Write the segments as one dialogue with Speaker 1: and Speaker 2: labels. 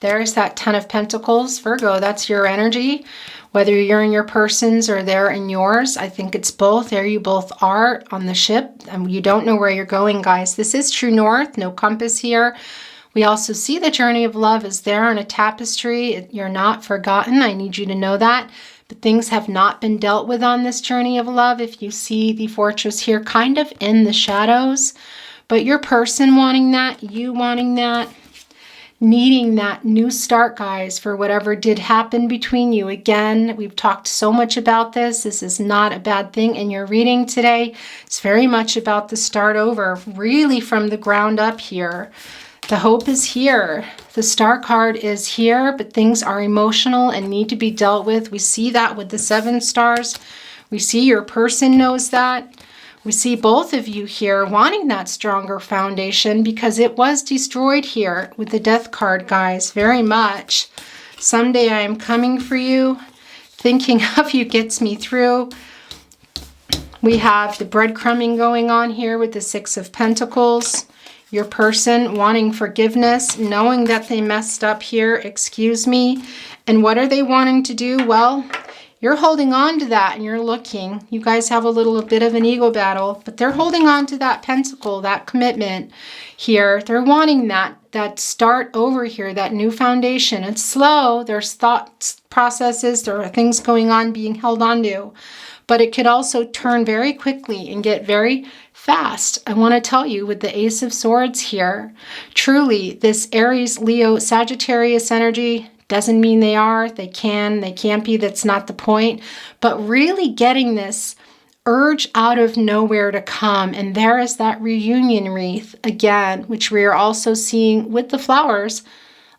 Speaker 1: There's that Ten of Pentacles. Virgo, that's your energy. Whether you're in your person's or they're in yours, I think it's both. There you both are on the ship. And you don't know where you're going, guys. This is true north, no compass here. We also see the journey of love is there on a tapestry. You're not forgotten. I need you to know that. But things have not been dealt with on this journey of love. If you see the Fortress here kind of in the shadows. But your person wanting that, you wanting that, needing that new start, guys, for whatever did happen between you. Again, we've talked so much about this. This is not a bad thing in your reading today. It's very much about the start over, really from the ground up here. The hope is here. The Star card is here, but things are emotional and need to be dealt with. We see that with the 7 stars. We see your person knows that. We see both of you here wanting that stronger foundation because it was destroyed here with the Death card, guys, very much. Someday I am coming for you. Thinking of you gets me through. We have the breadcrumbing going on here with the 6 of Pentacles. Your person wanting forgiveness, knowing that they messed up here, excuse me. And what are they wanting to do? Well, you're holding on to that and you're looking. You guys have a little bit of an ego battle, but they're holding on to that pentacle, that commitment here. They're wanting that start over here, that new foundation. It's slow. There's thought processes. There are things going on being held on to, but it could also turn very quickly and get very fast. I want to tell you with the Ace of Swords here, truly this Aries, Leo, Sagittarius energy doesn't mean they are, they can't be, that's not the point, but really getting this urge out of nowhere to come. And there is that reunion wreath again, which we are also seeing with the flowers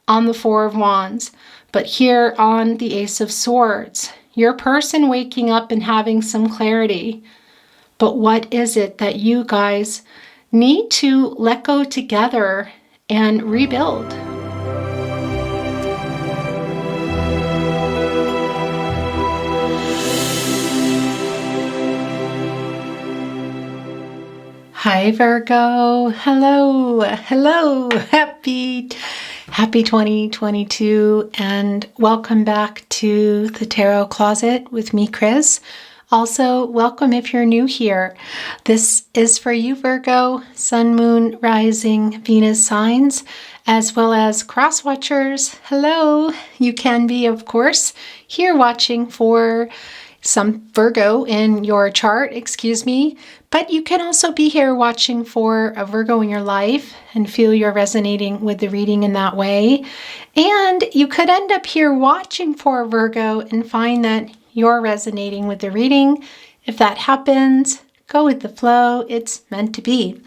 Speaker 1: on the 4 of Wands, but here on the Ace of Swords, your person waking up and having some clarity. But what is it that you guys need to let go together and rebuild? Hi, Virgo. Hello. Hello. Happy 2022 and welcome back to the Tarot Closet with me, Chris. Also, welcome if you're new here. This is for you, Virgo, Sun, Moon, Rising, Venus signs, as well as cross watchers. Hello. You can be, of course, here watching for some Virgo in your chart, excuse me, but you can also be here watching for a Virgo in your life and feel you're resonating with the reading in that way. And you could end up here watching for a Virgo and find that you're resonating with the reading. If that happens, go with the flow. It's meant to be.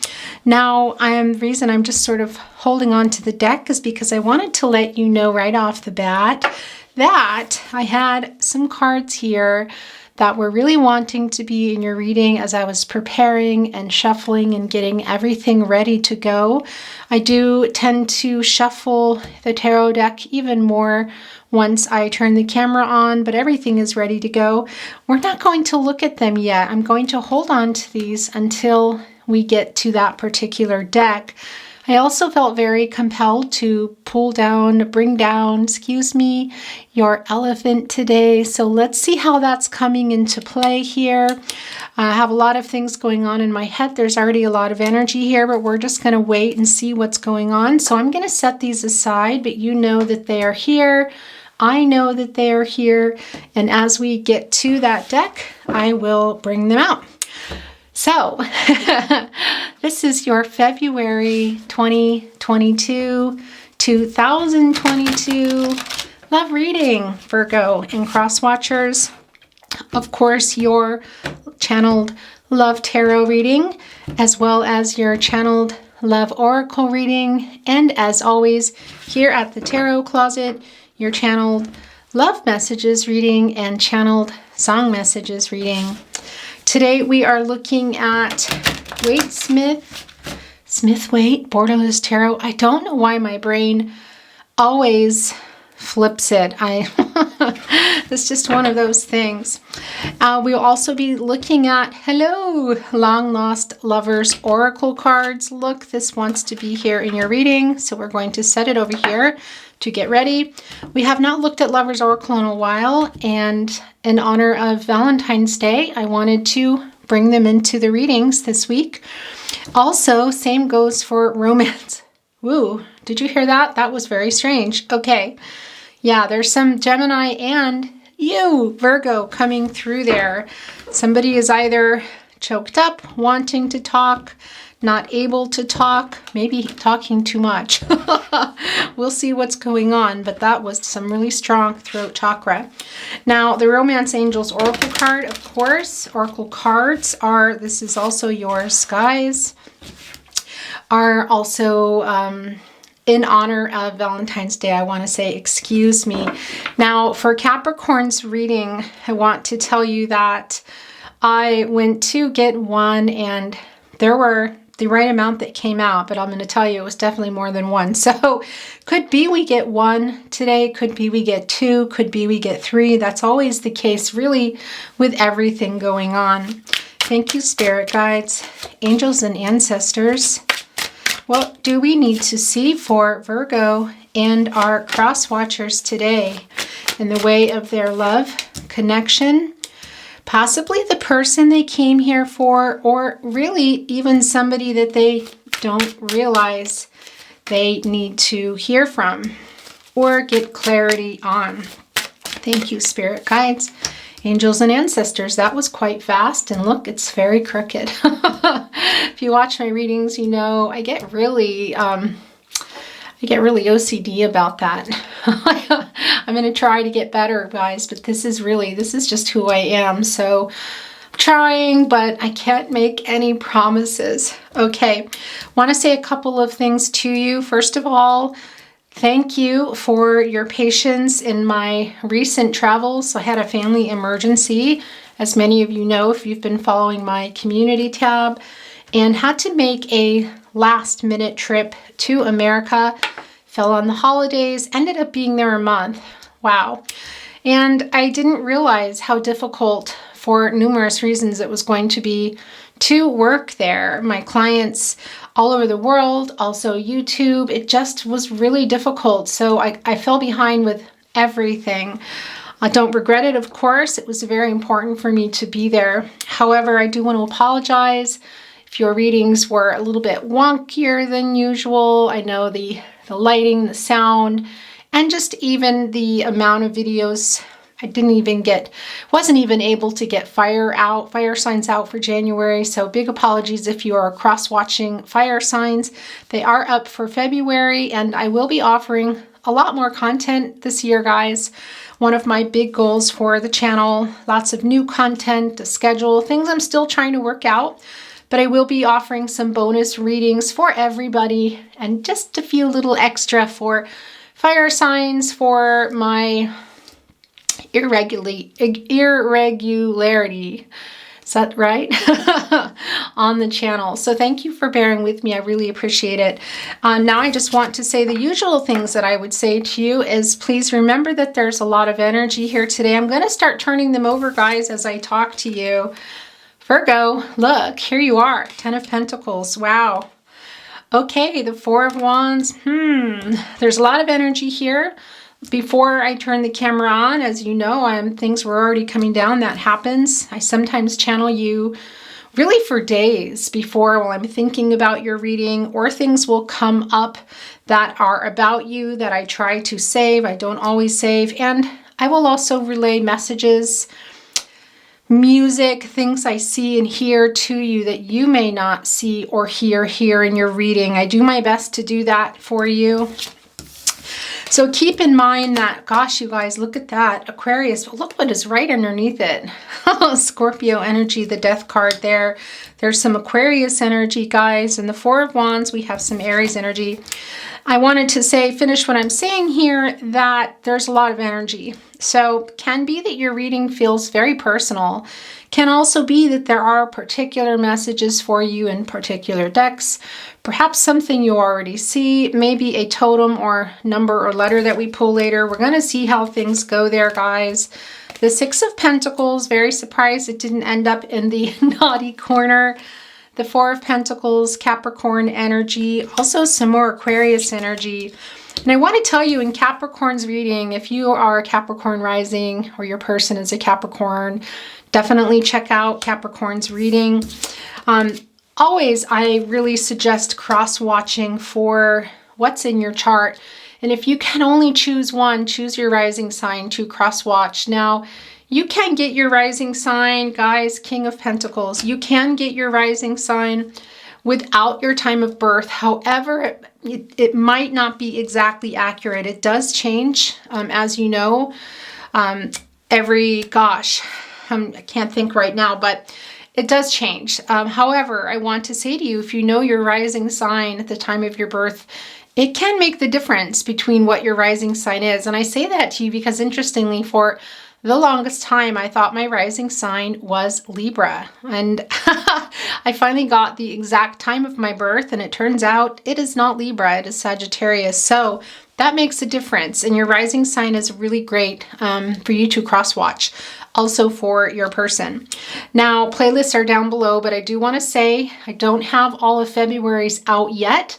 Speaker 1: Now, the reason I'm just sort of holding on to the deck is because I wanted to let you know right off the bat that I had some cards here that were really wanting to be in your reading as I was preparing and shuffling and getting everything ready to go. I do tend to shuffle the tarot deck even more once I turn the camera on, but everything is ready to go. We're not going to look at them yet. I'm going to hold on to these until we get to that particular deck. I also felt very compelled to bring down, your elephant today. So let's see how that's coming into play here. I have a lot of things going on in my head. There's already a lot of energy here, but we're just going to wait and see what's going on. So I'm going to set these aside, but you know that they are here. I know that they are here. And as we get to that deck, I will bring them out. So, this is your February 2022 love reading, Virgo and cross watchers. Of course, your channeled love tarot reading, as well as your channeled love oracle reading. And as always, here at the Tarot Closet, your channeled love messages reading and channeled song messages reading. Today we are looking at Waite Smith Waite, Borderless Tarot. I don't know why my brain always flips it. It's just one of those things. We'll also be looking at, hello, Long Lost Lovers Oracle cards. Look, this wants to be here in your reading, so we're going to set it over here to get ready. We have not looked at Lover's Oracle in a while, and in honor of Valentine's Day, I wanted to bring them into the readings this week. Also, same goes for romance. Woo, did you hear that? That was very strange. Okay, yeah, there's some Gemini and you, Virgo, coming through there. Somebody is either choked up, wanting to talk, not able to talk, maybe talking too much. We'll see what's going on, but that was some really strong throat chakra. Now, the Romance Angels Oracle card, of course, Oracle cards are, this is also yours, guys, are also in honor of Valentine's Day. I want to say, excuse me. Now, for Capricorn's reading, I want to tell you that I went to get one and there were the right amount that came out, but I'm going to tell you it was definitely more than one. So could be we get one today, could be we get two, could be we get three. That's always the case really with everything going on. Thank you, spirit guides, angels, and ancestors. What do we need to see for Virgo and our cross watchers today in the way of their love, connection, possibly the person they came here for, or really even somebody that they don't realize they need to hear from or get clarity on? Thank you, spirit guides, angels, and ancestors. That was quite fast, and look, it's very crooked. If you watch my readings, you know I get really OCD about that. I'm going to try to get better, guys, but this is just who I am. So I'm trying, but I can't make any promises. Okay, want to say a couple of things to you. First of all, thank you for your patience in my recent travels. I had a family emergency, as many of you know if you've been following my community tab, and had to make a last-minute trip to America. Fell on the holidays, ended up being there a month. Wow. And I didn't realize how difficult, for numerous reasons, it was going to be to work there. My clients all over the world, also YouTube, it just was really difficult. So I fell behind with everything. I don't regret it, of course. It was very important for me to be there. However, I do want to apologize if your readings were a little bit wonkier than usual. I know the lighting, the sound, and just even the amount of videos. I wasn't even able to get fire signs out for January. So big apologies if you are cross-watching fire signs. They are up for February, and I will be offering a lot more content this year, guys. One of my big goals for the channel, lots of new content, a schedule, things I'm still trying to work out. But I will be offering some bonus readings for everybody and just a few little extra for fire signs, for my irregularity. Is that right? On the channel. So thank you for bearing with me. I really appreciate it. Now I just want to say the usual things that I would say to you is please remember that there's a lot of energy here today. I'm going to start turning them over, guys, as I talk to you. Virgo, look, here you are. 10 of Pentacles. Wow. Okay, the 4 of Wands. There's a lot of energy here. Before I turn the camera on, as you know, things were already coming down. That happens. I sometimes channel you really for days before while I'm thinking about your reading, or things will come up that are about you that I try to save. I don't always save. And I will also relay messages, music, things I see and hear to you that you may not see or hear here in your reading. I do my best to do that for you. So keep in mind that, gosh, you guys, look at that. Aquarius, but look what is right underneath it. Scorpio energy, the death card there. There's some Aquarius energy, guys. And the 4 of Wands, we have some Aries energy. I wanted to finish what I'm saying here, that there's a lot of energy. So can be that your reading feels very personal. Can also be that there are particular messages for you in particular decks. Perhaps something you already see, maybe a totem or number or letter that we pull later. We're going to see how things go there, guys. The 6 of Pentacles, very surprised it didn't end up in the naughty corner. The 4 of Pentacles, Capricorn energy, also some more Aquarius energy. And I want to tell you, in Capricorn's reading, if you are a Capricorn rising or your person is a Capricorn, definitely check out Capricorn's reading. Always, I really suggest cross-watching for what's in your chart. And if you can only choose one, choose your rising sign to cross-watch. Now, you can get your rising sign, guys, King of Pentacles. You can get your rising sign without your time of birth. However, it might not be exactly accurate. It does change, as you know, I can't think right now, but it does change. However, I want to say to you, if you know your rising sign at the time of your birth, it can make the difference between what your rising sign is. And I say that to you because, interestingly, for the longest time, I thought my rising sign was Libra. And I finally got the exact time of my birth, and it turns out it is not Libra, it is Sagittarius. So that makes a difference. And your rising sign is really great for you to cross-watch, also for your person. Now, playlists are down below, but I do want to say I don't have all of February's out yet,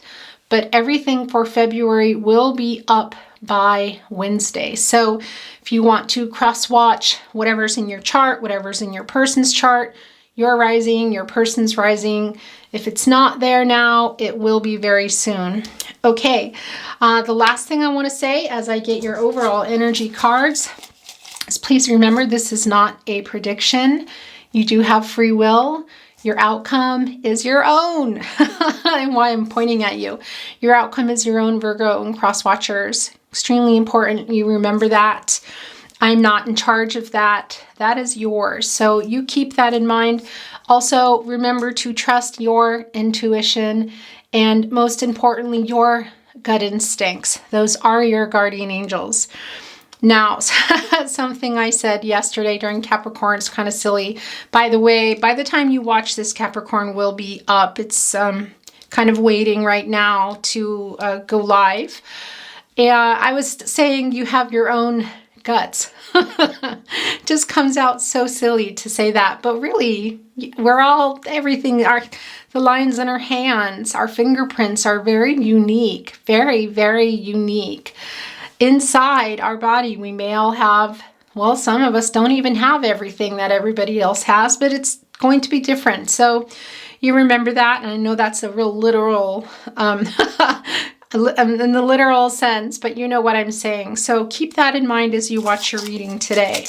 Speaker 1: but everything for February will be up by Wednesday. So if you want to cross-watch whatever's in your chart, whatever's in your person's chart, your rising, your person's rising, if it's not there now, it will be very soon. Okay, the last thing I want to say as I get your overall energy cards is please remember this is not a prediction. You do have free will. Your outcome is your own. And why I'm pointing at you. Your outcome is your own, Virgo and cross-watchers. Extremely important you remember that. I'm not in charge of that. That is yours. So you keep that in mind. Also, remember to trust your intuition and, most importantly, your gut instincts. Those are your guardian angels. Now, something I said yesterday during Capricorn is kind of silly. By the way, by the time you watch this, Capricorn will be up. It's kind of waiting right now to go live. I was saying you have your own guts. Just comes out so silly to say that, but really, we're all, everything, the lines in our hands, our fingerprints are very unique, very, very unique. Inside our body, we may all have, well, some of us don't even have everything that everybody else has, but it's going to be different. So you remember that, and I know that's a real literal in the literal sense, but you know what I'm saying. So keep that in mind as you watch your reading today.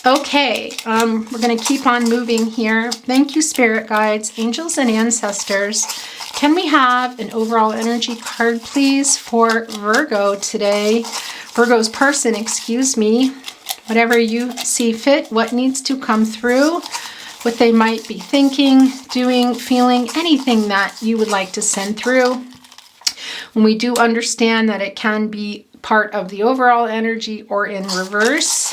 Speaker 1: Okay, we're going to keep on moving here. Thank you, spirit guides, angels, and ancestors. Can we have an overall energy card, please, for Virgo today? Virgo's person, excuse me. Whatever you see fit, what needs to come through, what they might be thinking, doing, feeling, anything that you would like to send through. And we do understand that it can be part of the overall energy or in reverse.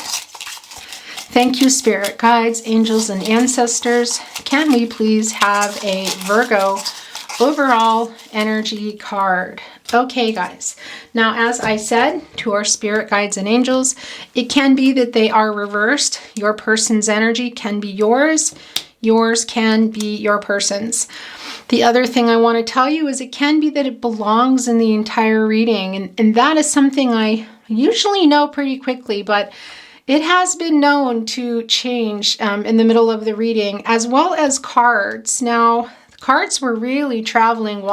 Speaker 1: Thank you, spirit guides, angels, and ancestors. Can we please have a Virgo overall energy card? Okay, guys. Now, as I said to our spirit guides and angels, it can be that they are reversed. Your person's energy can be yours. Yours can be your person's. The other thing I want to tell you is it can be that it belongs in the entire reading. And that is something I usually know pretty quickly, but it has been known to change in the middle of the reading, as well as cards. Now, cards were really traveling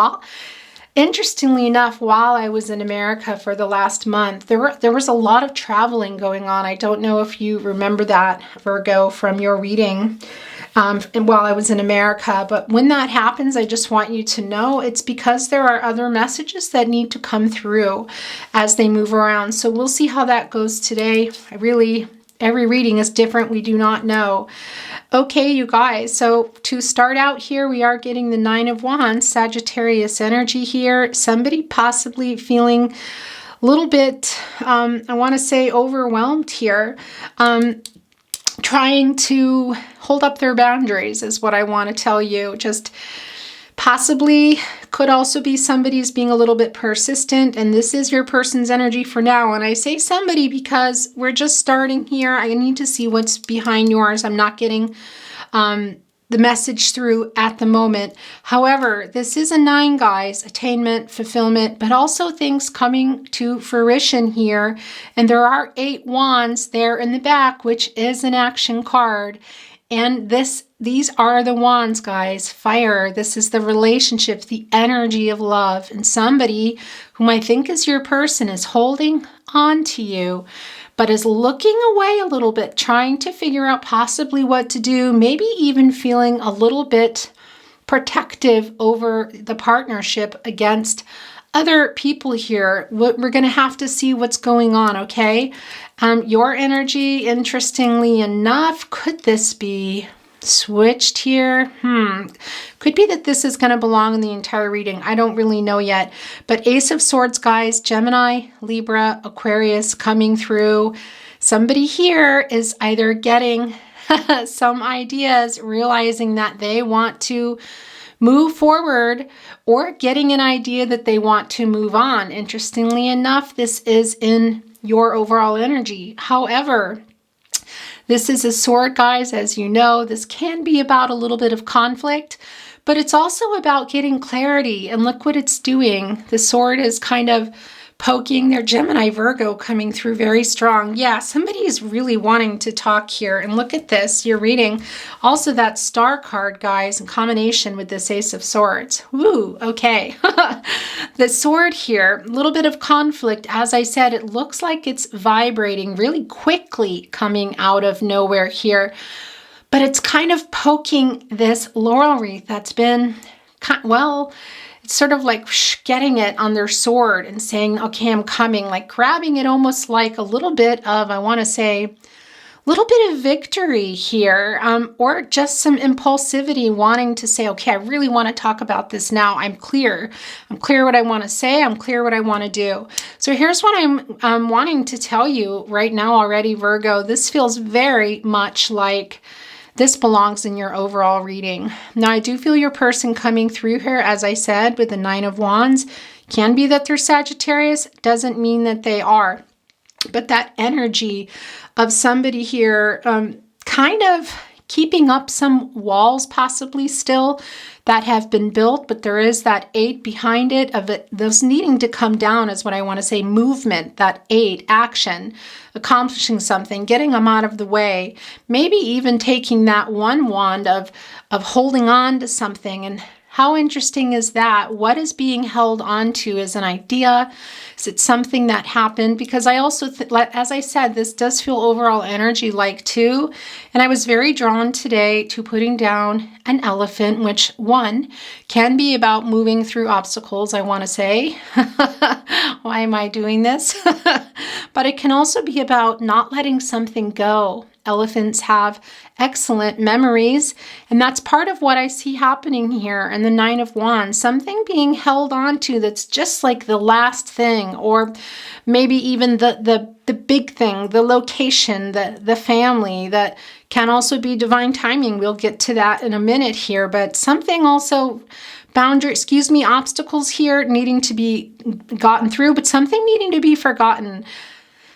Speaker 1: interestingly enough, while I was in America for the last month, there was a lot of traveling going on. I don't know if you remember that, Virgo, from your reading. And while I was in America, but when that happens, I just want you to know it's because there are other messages that need to come through as they move around. So we'll see how that goes today. Every reading is different. We do not know. Okay, you guys. So to start out here, we are getting the Nine of Wands, Sagittarius energy here. Somebody possibly feeling a little bit, I want to say, overwhelmed here. Trying to hold up their boundaries is what I want to tell you. Just possibly could also be somebody's being a little bit persistent, and this is your person's energy for now. And I say somebody because we're just starting here. I need to see what's behind yours. I'm not getting the message through at the moment. However, this is a 9, guys, attainment, fulfillment, but also things coming to fruition here. And there are 8 wands there in the back, which is an action card. And these are the wands, guys. Fire. This is the relationship, the energy of love. And somebody whom I think is your person is holding on to you, but is looking away a little bit, trying to figure out possibly what to do, maybe even feeling a little bit protective over the partnership against other people here. We're going to have to see what's going on, okay? Your energy, interestingly enough, could this be switched here? Could be that this is going to belong in the entire reading. I don't really know yet. But Ace of Swords, guys, Gemini, Libra, Aquarius coming through. Somebody here is either getting some ideas, realizing that they want to move forward, or getting an idea that they want to move on. Interestingly enough, this is in your overall energy. However, this is a sword, guys. As you know, this can be about a little bit of conflict, but it's also about getting clarity. And look what it's doing. The sword is kind of poking their Gemini, Virgo coming through very strong. Yeah, somebody is really wanting to talk here. And look at this. You're reading also that star card, guys, in combination with this Ace of Swords. Woo, okay. The sword here, a little bit of conflict. As I said, it looks like it's vibrating really quickly coming out of nowhere here. But it's kind of poking this laurel wreath that's been, well, sort of like getting it on their sword and saying, okay, I'm coming, like grabbing it almost like a little bit of, I want to say, a little bit of victory here, or just some impulsivity, wanting to say, okay, I really want to talk about this now. I'm clear what I want to say. I'm clear what I want to do. So here's what I'm wanting to tell you right now already, Virgo. This feels very much like this belongs in your overall reading. Now, I do feel your person coming through here, as I said, with the 9 of Wands. Can be that they're Sagittarius, doesn't mean that they are. But that energy of somebody here kind of keeping up some walls possibly still that have been built, but there is that 8 behind it of it, those needing to come down is what I want to say, movement, that 8, action, accomplishing something, getting them out of the way, maybe even taking that 1 wand of holding on to something. And how interesting is that? What is being held onto as an idea? Is it something that happened? Because I also, as I said, this does feel overall energy like too. And I was very drawn today to putting down an elephant, which one can be about moving through obstacles, I want to say. Why am I doing this? But it can also be about not letting something go. Elephants have excellent memories, and that's part of what I see happening here. And the 9 of Wands, something being held on to that's just like the last thing, or maybe even the big thing, the location, the family, that can also be divine timing. We'll get to that in a minute here, but something also obstacles here needing to be gotten through, but something needing to be forgotten.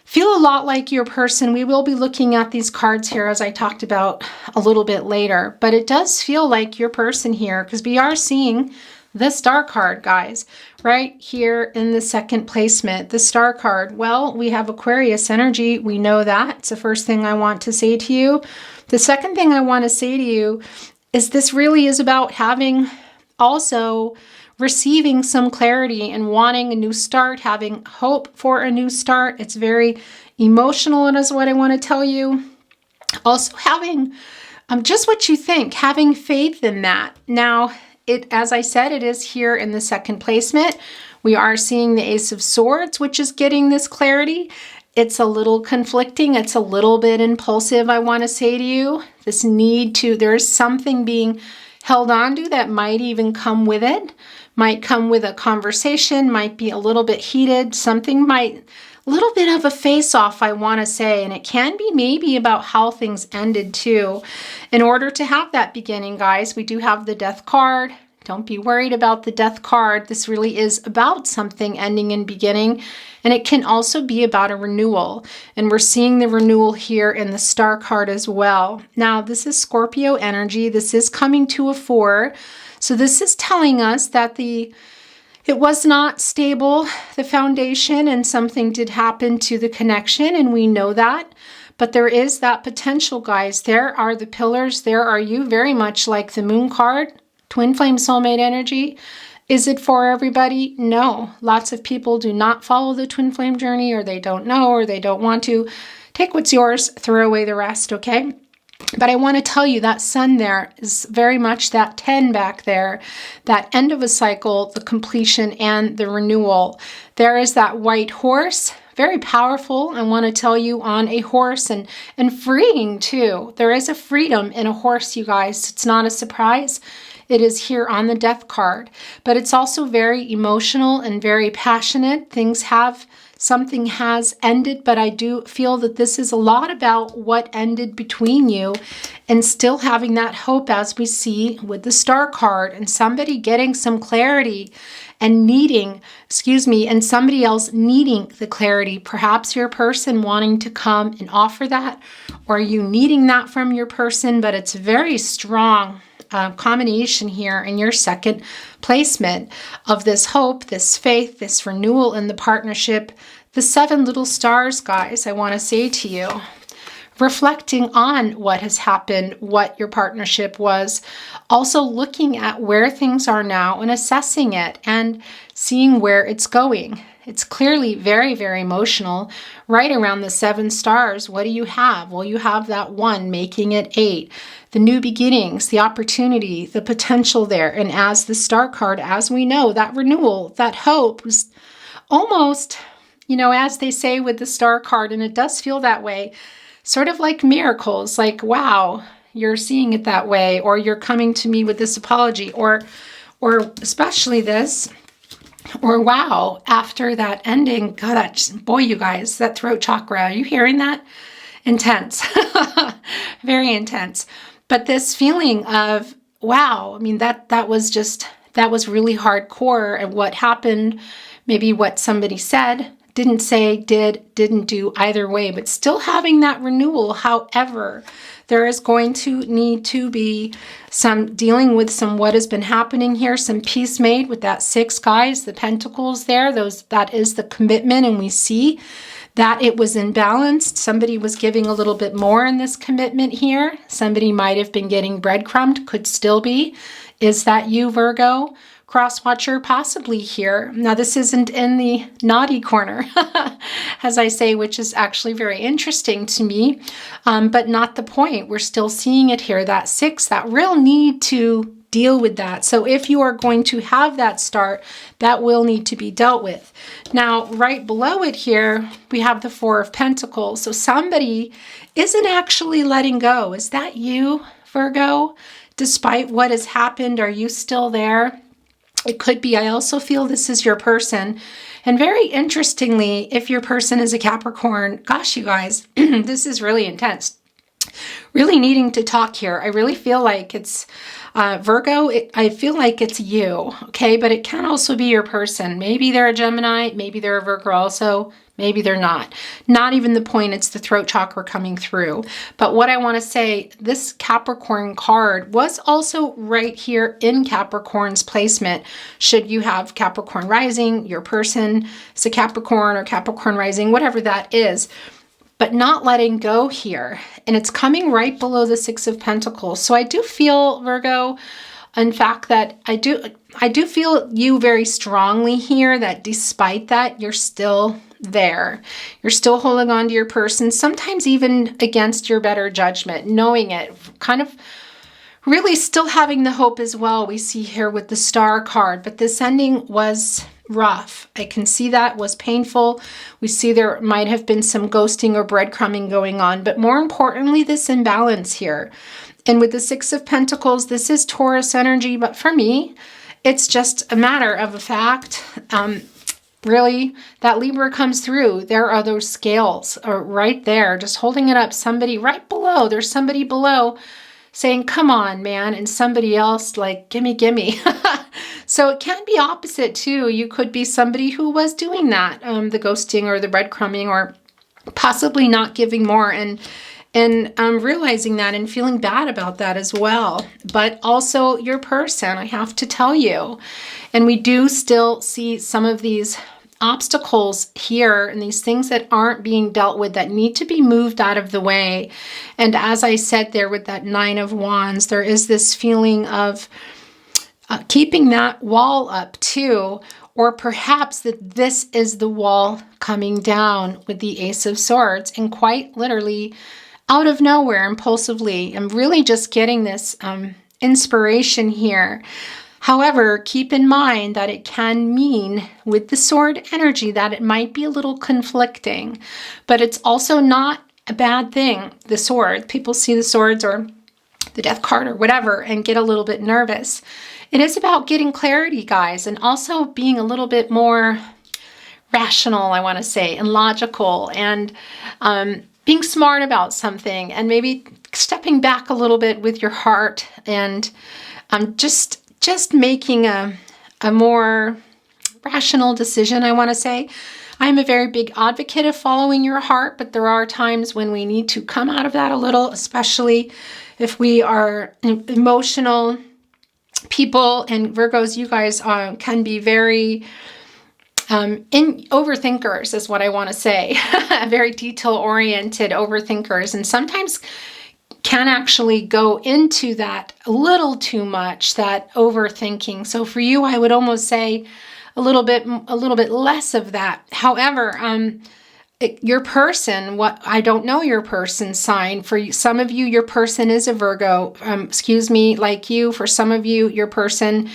Speaker 1: Feel a lot like your person. We will be looking at these cards here, as I talked about a little bit later, but it does feel like your person here, because we are seeing the star card, guys, right here in the second placement, the star card. Well, we have Aquarius energy. We know that. It's the first thing I want to say to you. The second thing I want to say to you is this really is about having also receiving some clarity and wanting a new start, having hope for a new start. It's very emotional, and is what I want to tell you. Also having just what you think, having faith in that. Now, as I said, it is here in the second placement. We are seeing the Ace of Swords, which is getting this clarity. It's a little conflicting. It's a little bit impulsive, I want to say to you. This need to, there's something being held on to that might even come with it. Might come with a conversation, might be a little bit heated, a little bit of a face-off, I want to say, and it can be maybe about how things ended too. In order to have that beginning, guys, we do have the Death card, Don't be worried about the Death card. This really is about something ending and beginning. And it can also be about a renewal. And we're seeing the renewal here in the Star card as well. Now, this is Scorpio energy. This is coming to a 4. So this is telling us that it was not stable, the foundation, and something did happen to the connection, and we know that. But there is that potential, guys. There are the pillars. There are you, very much like the Moon card. Twin flame soulmate energy. Is it for everybody? No. Lots of people do not follow the twin flame journey, or they don't know, or they don't want to. Take what's yours, throw away the rest, okay? But I want to tell you that sun there is very much that 10 back there, that end of a cycle, the completion and the renewal. There is that white horse, very powerful. I want to tell you, on a horse, and freeing too. There is a freedom in a horse, you guys. It's not a surprise. It is here on the Death card, but it's also very emotional and very passionate. Something has ended, but I do feel that this is a lot about what ended between you and still having that hope, as we see with the Star card, and somebody getting some clarity and and somebody else needing the clarity. Perhaps your person wanting to come and offer that, or you needing that from your person, but it's very strong combination here in your second placement of this hope, this faith, this renewal in the partnership. The 7 little stars, guys, I want to say to you, reflecting on what has happened, what your partnership was, also looking at where things are now and assessing it and seeing where it's going. It's clearly very, very emotional. Right around the 7 stars, what do you have? Well, you have that 1 making it 8. The new beginnings, the opportunity, the potential there. And as the Star card, as we know, that renewal, that hope was almost, as they say with the Star card, and it does feel that way, sort of like miracles, like, wow, you're seeing it that way, or you're coming to me with this apology, or especially this, or wow, after that ending. God, boy, you guys, that throat chakra, are you hearing that? Intense, very intense. But this feeling of, wow, I mean, that was really hardcore. And what happened, maybe what somebody said, didn't say, didn't do, either way, but still having that renewal. However, there is going to need to be some dealing with some what has been happening here, some peace made with that 6, guys, the pentacles there. That is the commitment, and we see that it was imbalanced. Somebody was giving a little bit more in this commitment here. Somebody might have been getting breadcrumbed, could still be. Is that you, Virgo? Cross-watcher, possibly here. Now, this isn't in the naughty corner, as I say, which is actually very interesting to me, but not the point. We're still seeing it here, that 6, that real need to deal with that. So if you are going to have that start, that will need to be dealt with. Now, right below it here, we have the 4 of Pentacles. So somebody isn't actually letting go. Is that you, Virgo? Despite what has happened, are you still there? It could be. I also feel this is your person. And very interestingly, if your person is a Capricorn, gosh, you guys, this is really intense. Really needing to talk here. I really feel like it's Virgo. I feel like it's you, okay? But it can also be your person. Maybe they're a Gemini, maybe they're a Virgo also, maybe they're not. Not even the point. It's the throat chakra coming through. But what I want to say, this Capricorn card was also right here in Capricorn's placement. Should you have Capricorn rising, your person is a Capricorn or Capricorn rising, whatever that is. But not letting go here. And it's coming right below the 6 of Pentacles. So I do feel, Virgo, in fact, that I do feel you very strongly here, that despite that, you're still there. You're still holding on to your person, sometimes even against your better judgment, knowing it, kind of really still having the hope as well. We see here with the Star card, but this ending was rough. I can see that was painful. We see there might have been some ghosting or breadcrumbing going on, but more importantly, this imbalance here. And with the 6 of Pentacles, this is Taurus energy, but for me, it's just a matter of a fact. Really, that Libra comes through. There are those scales right there, just holding it up. Somebody right below, there's somebody below saying, come on, man, and somebody else like, gimme, gimme. So it can be opposite too. You could be somebody who was doing that, the ghosting or the breadcrumbing, or possibly not giving more, and realizing that and feeling bad about that as well. But also your person, I have to tell you. And we do still see some of these obstacles here and these things that aren't being dealt with that need to be moved out of the way. And as I said there with that Nine of Wands, there is this feeling of keeping that wall up too, or perhaps that this is the wall coming down with the Ace of Swords, and quite literally out of nowhere, impulsively. I'm really just getting this inspiration here. However, keep in mind that it can mean with the sword energy that it might be a little conflicting, but it's also not a bad thing. The sword, people see the swords or the death card or whatever and get a little bit nervous. It is about getting clarity, guys, and also being a little bit more rational, I want to say, and logical, and being smart about something, and maybe stepping back a little bit with your heart, and just making a more rational decision, I want to say. I'm a very big advocate of following your heart, but there are times when we need to come out of that a little, especially if we are emotional people. And Virgos, you guys can be very overthinkers is what I want to say. Very detail-oriented overthinkers, and sometimes can actually go into that a little too much, that overthinking. So for you, I would almost say a little bit less of that. However, your person, I don't know your person's sign. For some of you, your person is a Virgo. Like you. For some of you, your person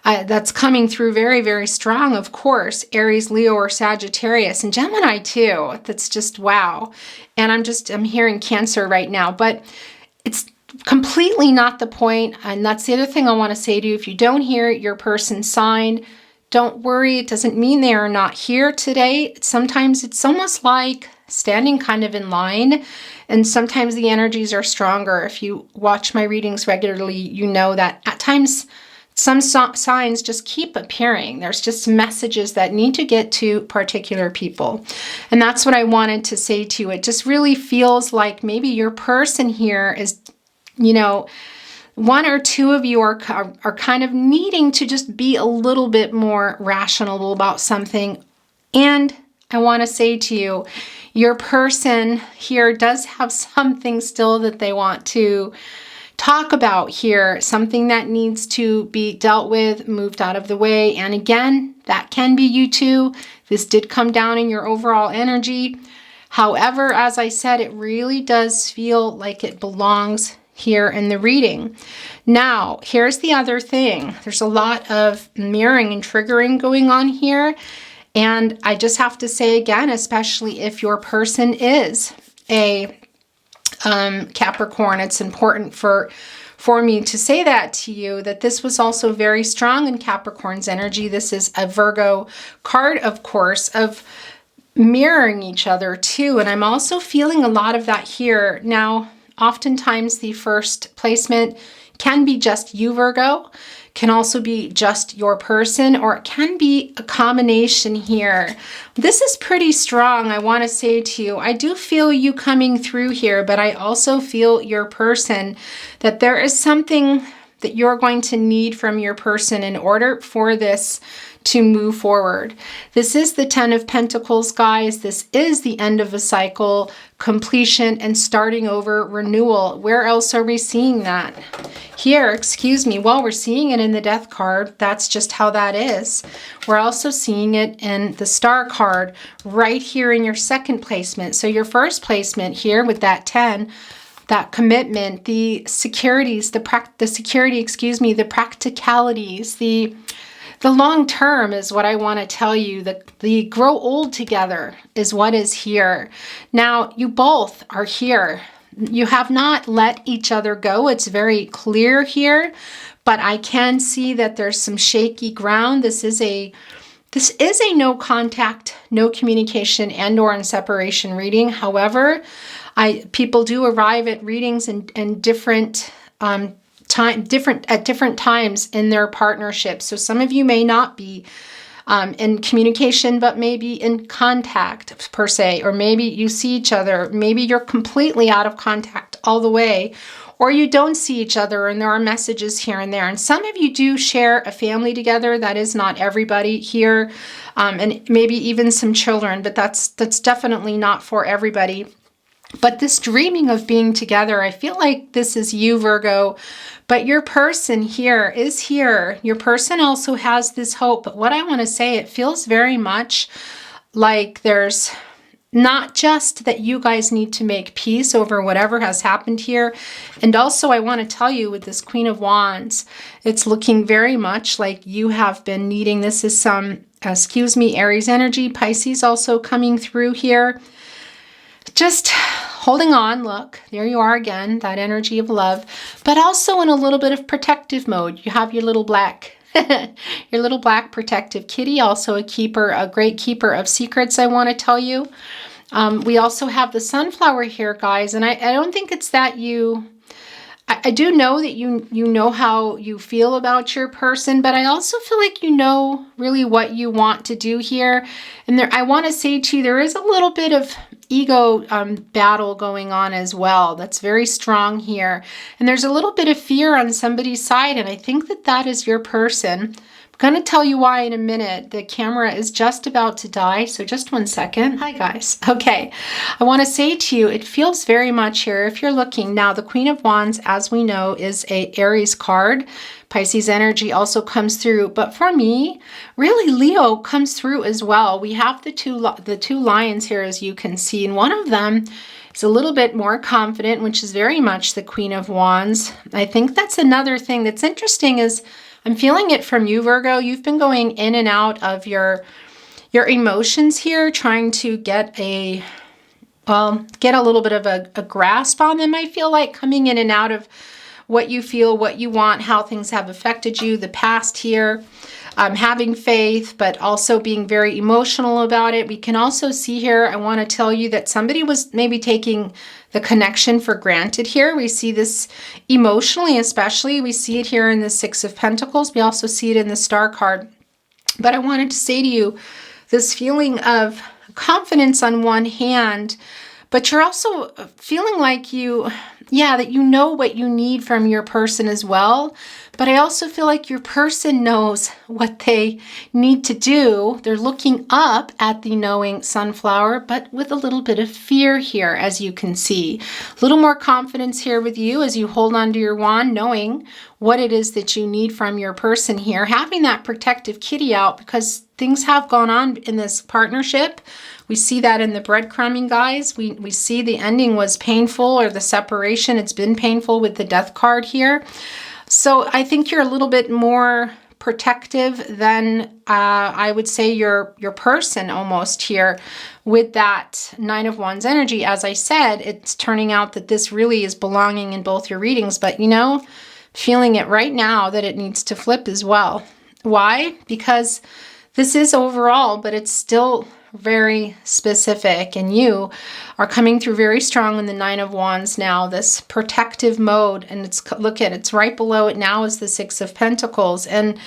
Speaker 1: that's coming through very, very strong, of course, Aries, Leo, or Sagittarius, and Gemini too. That's just wow. And I'm hearing Cancer right now, but it's completely not the point. And that's the other thing I want to say to you. If you don't hear your person's sign, don't worry. It doesn't mean they are not here today. Sometimes it's almost like standing kind of in line, and sometimes the energies are stronger. If you watch my readings regularly, you know that at times some signs just keep appearing. There's just messages that need to get to particular people. And that's what I wanted to say to you. It just really feels like maybe your person here is, one or two of you are kind of needing to just be a little bit more rational about something. And I want to say to you, your person here does have something still that they want to talk about here, something that needs to be dealt with, moved out of the way. And again, that can be you too. This did come down in your overall energy. However, as I said, it really does feel like it belongs here in the reading. Now, here's the other thing. There's a lot of mirroring and triggering going on here. And I just have to say again, especially if your person is a Capricorn, it's important for me to say that to you, that this was also very strong in Capricorn's energy. This is a Virgo card, of course, of mirroring each other too. And I'm also feeling a lot of that here. Now, oftentimes the first placement can be just you, Virgo, can also be just your person, or it can be a combination here. This is pretty strong, I want to say to you. I do feel you coming through here, but I also feel your person, that there is something that you're going to need from your person in order for this to move forward. This is the Ten of Pentacles, guys. This is the end of a cycle, completion, and starting over, renewal. Where else are we seeing that? Here, excuse me. Well, we're seeing it in the Death card. That's just how that is. We're also seeing it in the Star card right here in your second placement. So your first placement here with that 10, that commitment, the securities, the practicalities, the long term is what I want to tell you. The grow old together is what is here. Now, you both are here. You have not let each other go. It's very clear here, but I can see that there's some shaky ground. This is a no contact, no communication, and/or in separation reading. However, people do arrive at readings in different different times in their partnership. So some of you may not be in communication, but maybe in contact per se, or maybe you see each other. Maybe you're completely out of contact all the way, or you don't see each other and there are messages here and there. And some of you do share a family together. That is not everybody here, and maybe even some children, but that's definitely not for everybody. But this dreaming of being together, I feel like this is you, Virgo, but your person here is here. Your person also has this hope. But what I want to say, it feels very much like there's not just that you guys need to make peace over whatever has happened here. And also I want to tell you with this Queen of Wands, it's looking very much like you have been needing, this is some, Aries energy, Pisces also coming through here. Just holding on, look, there you are again, that energy of love, but also in a little bit of protective mode. You have your little black, your little black protective kitty, also a keeper, a great keeper of secrets, I want to tell you. We also have the sunflower here, guys, and I don't think it's that you... I do know that you know how you feel about your person, but I also feel like you know really what you want to do here. And I want to say to you, there is a little bit of ego battle going on as well. That's very strong here. And there's a little bit of fear on somebody's side, and I think that is your person. I'm going to tell you why in a minute. The camera is just about to die, so just 1 second. Hi, guys. Okay, I want to say to you, it feels very much here, if you're looking now, the Queen of Wands, as we know, is a Aries card. Pisces energy also comes through, but for me, really Leo comes through as well. We have the two lions here, as you can see, and one of them is a little bit more confident, which is very much the Queen of Wands. I think that's another thing that's interesting is I'm feeling it from you, Virgo. You've been going in and out of your emotions here, trying to get a little bit of a grasp on them, I feel like, coming in and out of what you feel, what you want, how things have affected you, the past here, having faith, but also being very emotional about it. We can also see here, I want to tell you that somebody was maybe taking the connection for granted here. We see this emotionally, especially. We see it here in the Six of Pentacles. We also see it in the Star card. But I wanted to say to you, this feeling of confidence on one hand, but you're also feeling like that you know what you need from your person as well. But I also feel like your person knows what they need to do. They're looking up at the knowing sunflower, but with a little bit of fear here, as you can see. A little more confidence here with you as you hold on to your wand, knowing what it is that you need from your person here. Having that protective kitty out because things have gone on in this partnership. We see that in the breadcrumbing, guys. We see the ending was painful, or the separation, it's been painful with the Death card here. So I think you're a little bit more protective than I would say your person almost here with that Nine of Wands energy. As I said, it's turning out that this really is belonging in both your readings, but feeling it right now that it needs to flip as well. Why? Because this is overall, but it's still very specific, and you are coming through very strong in the Nine of Wands now, this protective mode, and it's right below it now is the Six of Pentacles. And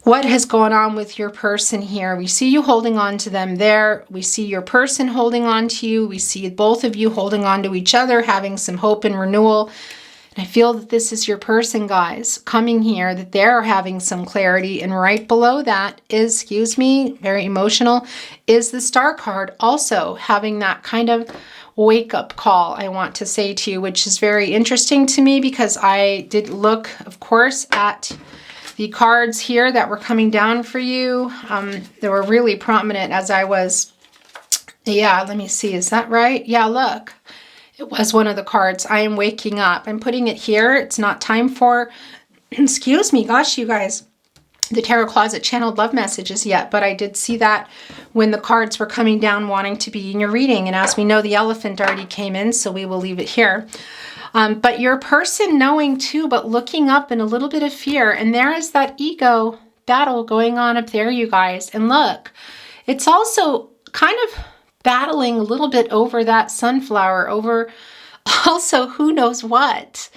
Speaker 1: what has gone on with your person here? We see you holding on to them there. We see your person holding on to you. We see both of you holding on to each other, having some hope and renewal. And I feel that this is your person, guys, coming here, that they're having some clarity. And right below that is, very emotional, is the Star card, also having that kind of wake-up call, I want to say to you, which is very interesting to me because I did look, of course, at the cards here that were coming down for you. They were really prominent as I was, let me see, is that right? Yeah, look. It was one of the cards. I am waking up. I'm putting it here. It's not time for, gosh, you guys, the Tarot Closet channeled love messages yet, but I did see that when the cards were coming down wanting to be in your reading. And as we know, the elephant already came in, so we will leave it here. But your person knowing too, but looking up in a little bit of fear. And there is that ego battle going on up there, you guys. And look, it's also kind of battling a little bit over that sunflower, over also who knows what.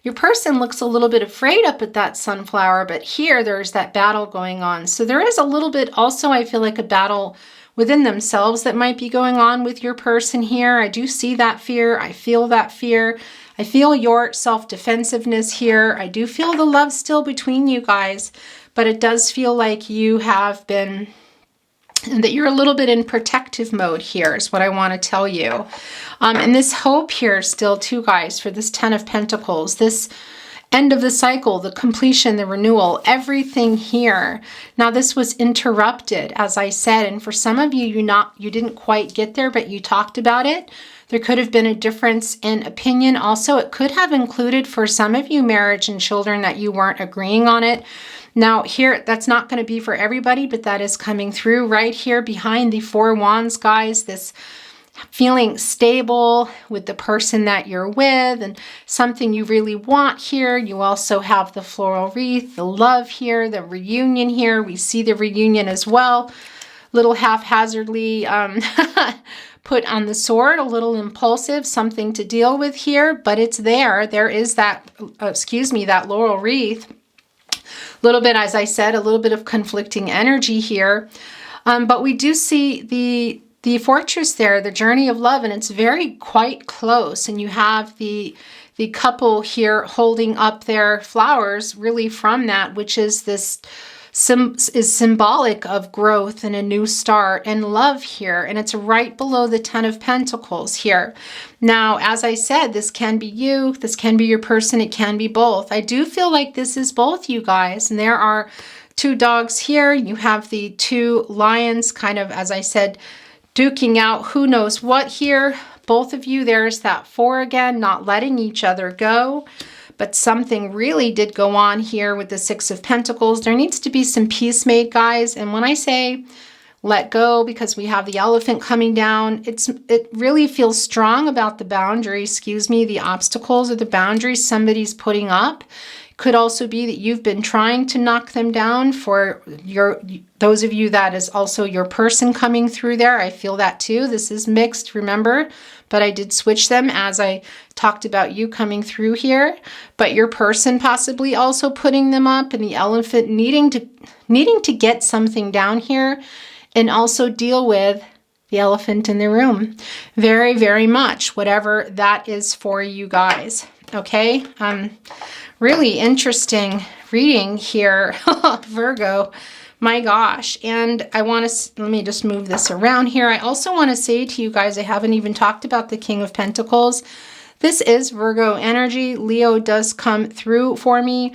Speaker 1: Your person looks a little bit afraid up at that sunflower, but here there's that battle going on. So there is a little bit also, I feel like, a battle within themselves that might be going on with your person here. I do see that fear. I feel that fear. I feel your self-defensiveness here. I do feel the love still between you guys, but it does feel like you have been, that you're a little bit in protective mode here is what I want to tell you. And this hope here still too, guys, for this Ten of Pentacles, this end of the cycle, the completion, the renewal, everything here. Now this was interrupted, as I said, and for some of you, you didn't quite get there, but you talked about it. There could have been a difference in opinion. Also, it could have included for some of you marriage and children that you weren't agreeing on it. Now here, that's not going to be for everybody, but that is coming through right here behind the Four Wands, guys. This feeling stable with the person that you're with and something you really want here. You also have the floral wreath, the love here, the reunion here. We see the reunion as well. Little haphazardly put on the sword, a little impulsive, something to deal with here, but it's there. There is that, that laurel wreath. A little bit, as I said, a little bit of conflicting energy here. But we do see the fortress there, the journey of love, and it's very quite close. And you have the couple here holding up their flowers really from that, which is this is symbolic of growth and a new start and love here. And it's right below the Ten of Pentacles here. Now, as I said, this can be you, this can be your person, it can be both. I do feel like this is both, you guys. And there are two dogs here. You have the two lions kind of, as I said, duking out who knows what here. Both of you, there's that four again, not letting each other go. But something really did go on here with the Six of Pentacles. There needs to be some peace made, guys. And when I say let go, because we have the elephant coming down, it really feels strong about the boundary, the obstacles or the boundaries somebody's putting up. Could also be that you've been trying to knock them down. For those of you that is also your person coming through there. I feel that too. This is mixed, remember, but I did switch them as I talked about you coming through here. But your person possibly also putting them up, and the elephant needing to get something down here and also deal with the elephant in the room. Very, very much, whatever that is for you guys. Okay. Really interesting reading here, Virgo. My gosh. And I want to, let me just move this around here. I also want to say to you guys, I haven't even talked about the King of Pentacles. This is Virgo energy. Leo does come through for me.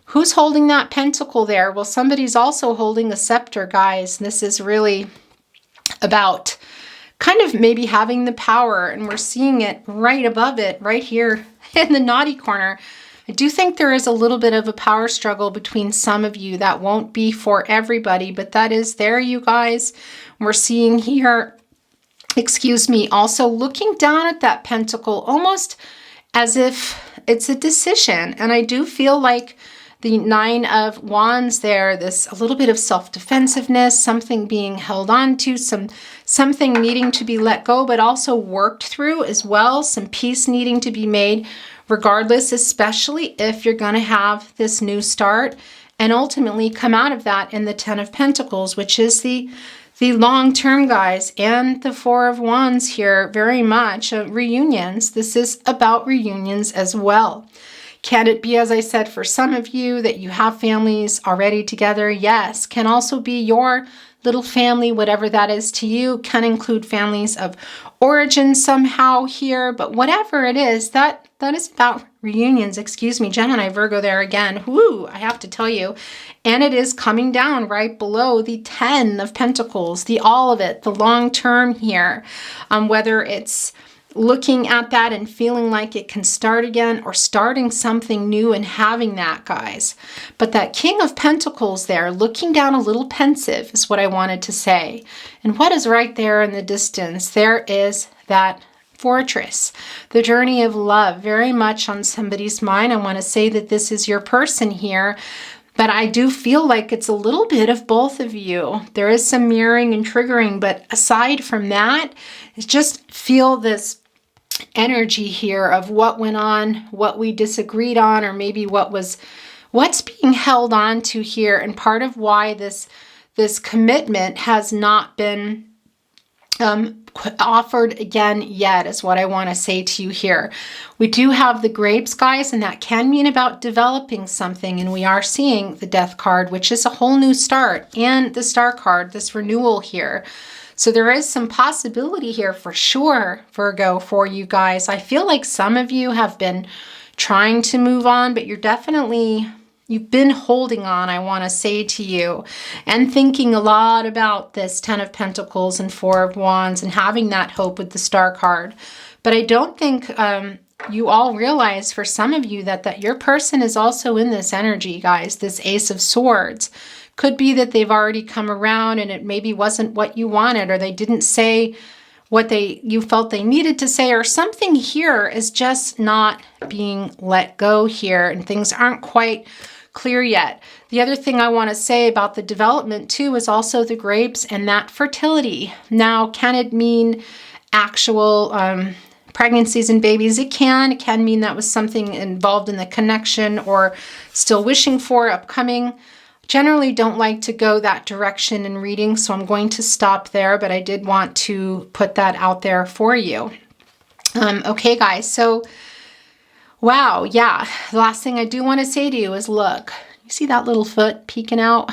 Speaker 1: Who's holding that pentacle there? Well, somebody's also holding a scepter, guys. This is really about kind of maybe having the power, and we're seeing it right above it, right here in the naughty corner. I do think there is a little bit of a power struggle between some of you. That won't be for everybody, but that is there, you guys. We're seeing here, also looking down at that pentacle, almost as if it's a decision. And I do feel like the Nine of Wands there, this a little bit of self-defensiveness, something being held on to, something needing to be let go, but also worked through as well, some peace needing to be made, regardless, especially if you're going to have this new start and ultimately come out of that in the Ten of Pentacles, which is the long-term, guys, and the Four of Wands here, very much reunions. This is about reunions as well. Can it be, as I said, for some of you that you have families already together? Yes. Can also be your little family, whatever that is to you. Can include families of origin somehow here, but whatever it is, that is about reunions. Gemini, Virgo there again. Whoo, I have to tell you. And it is coming down right below the 10 of Pentacles, all of it, the long term here. Whether it's looking at that and feeling like it can start again, or starting something new and having that, guys. But that King of Pentacles there, looking down a little pensive is what I wanted to say. And what is right there in the distance? There is that fortress, the journey of love, very much on somebody's mind. I want to say that this is your person here, but I do feel like it's a little bit of both of you. There is some mirroring and triggering, but aside from that, just feel this energy here of what went on, what we disagreed on, or maybe what's being held on to here, and part of why this commitment has not been offered again yet is what I want to say to you here. We do have the grapes, guys, and that can mean about developing something, and we are seeing the death card, which is a whole new start, and the star card, this renewal here. So there is some possibility here for sure, Virgo, for you guys. I feel like some of you have been trying to move on, but you've been holding on, I want to say to you, and thinking a lot about this 10 of Pentacles and 4 of Wands and having that hope with the star card. But I don't think you all realize, for some of you, that your person is also in this energy, guys, this Ace of Swords. Could be that they've already come around and it maybe wasn't what you wanted, or they didn't say what you felt they needed to say, or something here is just not being let go here, and things aren't quite clear yet. The other thing I want to say about the development too is also the grapes and that fertility. Now, can it mean actual pregnancies and babies? It can mean that was something involved in the connection or still wishing for upcoming. Generally don't like to go that direction in reading, so I'm going to stop there, but I did want to put that out there for you. Okay, guys, so wow, yeah, the last thing I do want to say to you is, look, you see that little foot peeking out?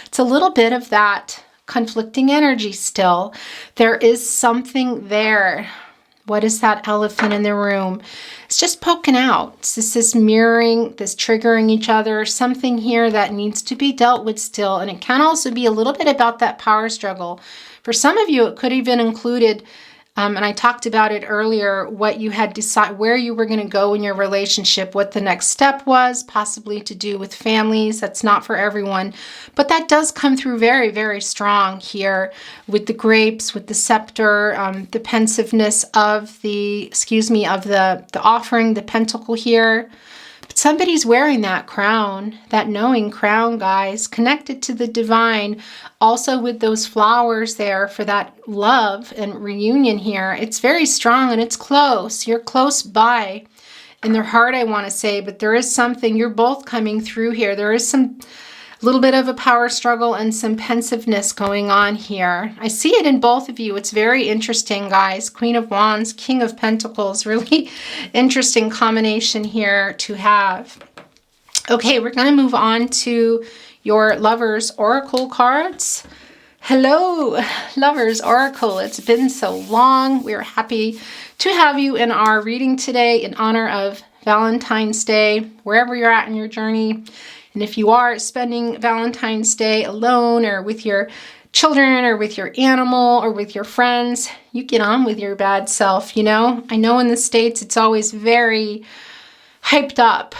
Speaker 1: It's a little bit of that conflicting energy still. There is something there. What is that elephant in the room? It's just poking out. It's just this mirroring, this triggering each other, something here that needs to be dealt with still. And it can also be a little bit about that power struggle. For some of you, it could even included, and I talked about it earlier, what you had decided, where you were going to go in your relationship, what the next step was, possibly to do with families. That's not for everyone, but that does come through very, very strong here with the grapes, with the scepter, the pensiveness of the offering, the pentacle here. But somebody's wearing that crown, that knowing crown, guys, connected to the divine. Also with those flowers there for that love and reunion here. It's very strong and it's close. You're close by in their heart, I want to say, but there is something, you're both coming through here. There is some little bit of a power struggle and some pensiveness going on here. I see it in both of you. It's very interesting, guys. Queen of Wands, King of Pentacles, really interesting combination here to have. Okay, we're going to move on to your Lovers Oracle cards. Hello, Lovers Oracle. It's been so long. We're happy to have you in our reading today in honor of Valentine's Day, wherever you're at in your journey. And if you are spending Valentine's Day alone or with your children or with your animal or with your friends, you get on with your bad self, you know? I know in the States it's always very hyped up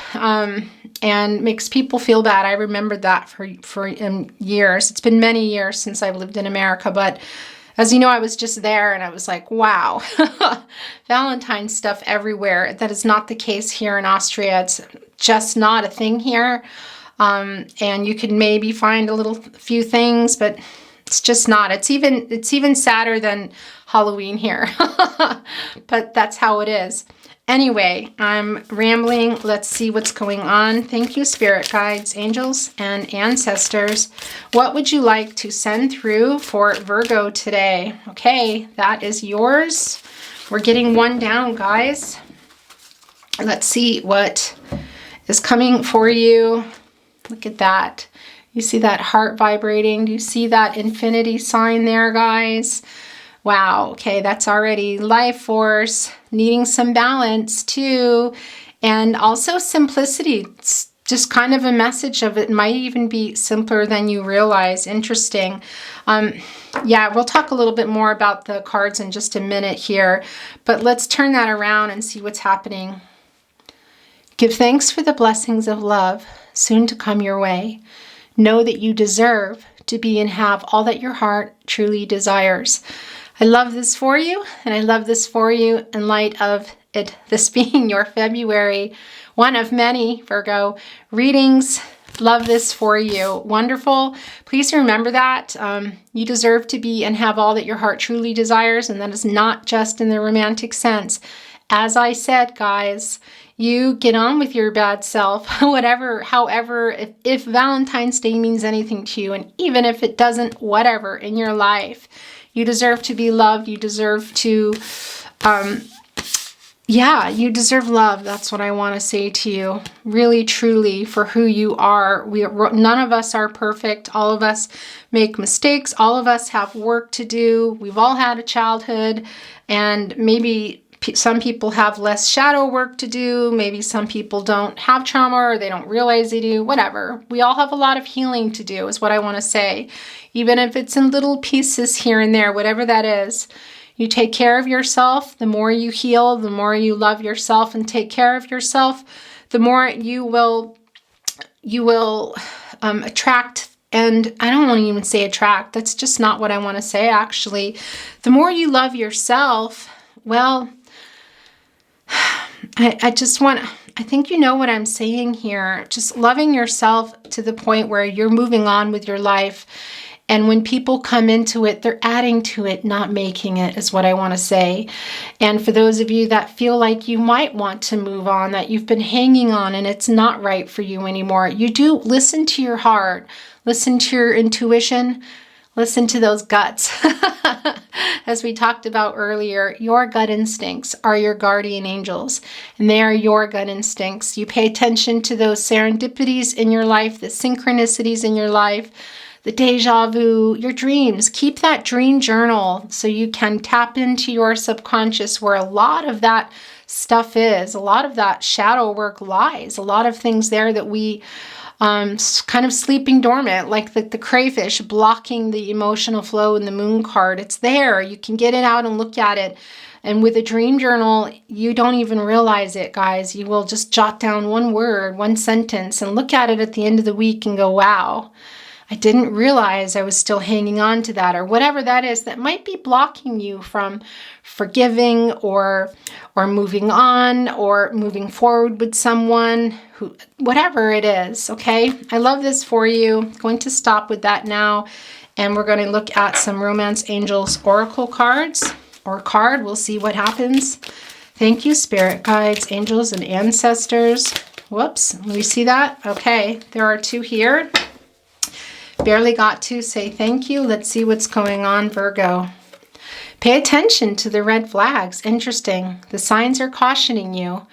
Speaker 1: and makes people feel bad. I remembered that for years. It's been many years since I've lived in America, but as you know, I was just there and I was like, wow, Valentine's stuff everywhere. That is not the case here in Austria. It's just not a thing here. And you can maybe find a few things, but it's just not. It's even sadder than Halloween here, but that's how it is. Anyway, I'm rambling. Let's see what's going on. Thank you, spirit guides, angels, and ancestors. What would you like to send through for Virgo today? Okay, that is yours. We're getting one down, guys. Let's see what is coming for you. Look at that. You see that heart vibrating? Do you see that infinity sign there, guys? Wow, okay, that's already life force, needing some balance too, and also simplicity. It's just kind of a message of it might even be simpler than you realize. Interesting. Yeah, we'll talk a little bit more about the cards in just a minute here, but let's turn that around and see what's happening. Give thanks for the blessings of love soon to come your way. Know that you deserve to be and have all that your heart truly desires. I love this for you, and I love this for you in light of this being your February, one of many Virgo readings Love this for you. Wonderful. Please remember that you deserve to be and have all that your heart truly desires, and that is not just in the romantic sense. As I said, guys, you get on with your bad self, whatever, however, if Valentine's Day means anything to you, and even if it doesn't, whatever, in your life, you deserve to be loved. You deserve to, yeah, you deserve love. That's what I want to say to you. Really, truly, for who you are. None of us are perfect. All of us make mistakes. All of us have work to do. We've all had a childhood, and maybe some people have less shadow work to do. Maybe some people don't have trauma, or they don't realize they do. Whatever. We all have a lot of healing to do, is what I want to say. Even if it's in little pieces here and there, whatever that is. You take care of yourself. The more you heal, the more you love yourself and take care of yourself, the more you will attract. And I don't want to even say attract. That's just not what I want to say, actually. The more you love yourself, well, I think you know what I'm saying here. Just loving yourself to the point where you're moving on with your life. And when people come into it, they're adding to it, not making it, is what I want to say. And for those of you that feel like you might want to move on, that you've been hanging on and it's not right for you anymore, you do listen to your heart, listen to your intuition, listen to those guts. As we talked about earlier, your gut instincts are your guardian angels, and they are your gut instincts. You pay attention to those serendipities in your life, the synchronicities in your life, the deja vu, your dreams. Keep that dream journal so you can tap into your subconscious, where a lot of that stuff is, a lot of that shadow work lies, a lot of things there that we kind of sleeping dormant, like the crayfish blocking the emotional flow in the moon card. It's there. You can get it out and look at it. And with a dream journal, you don't even realize it, guys. You will just jot down one word, one sentence, and look at it at the end of the week and go, wow, I didn't realize I was still hanging on to that, or whatever that is that might be blocking you from forgiving or moving on or moving forward with someone, who, whatever it is, okay? I love this for you. I'm going to stop with that now, and we're going to look at some Romance Angels Oracle cards, or card. We'll see what happens. Thank you, Spirit Guides, Angels, and Ancestors. Whoops, we see that? Okay, there are two here. Barely got to say thank you. Let's see what's going on, Virgo. Pay attention to the red flags. Interesting. The signs are cautioning you.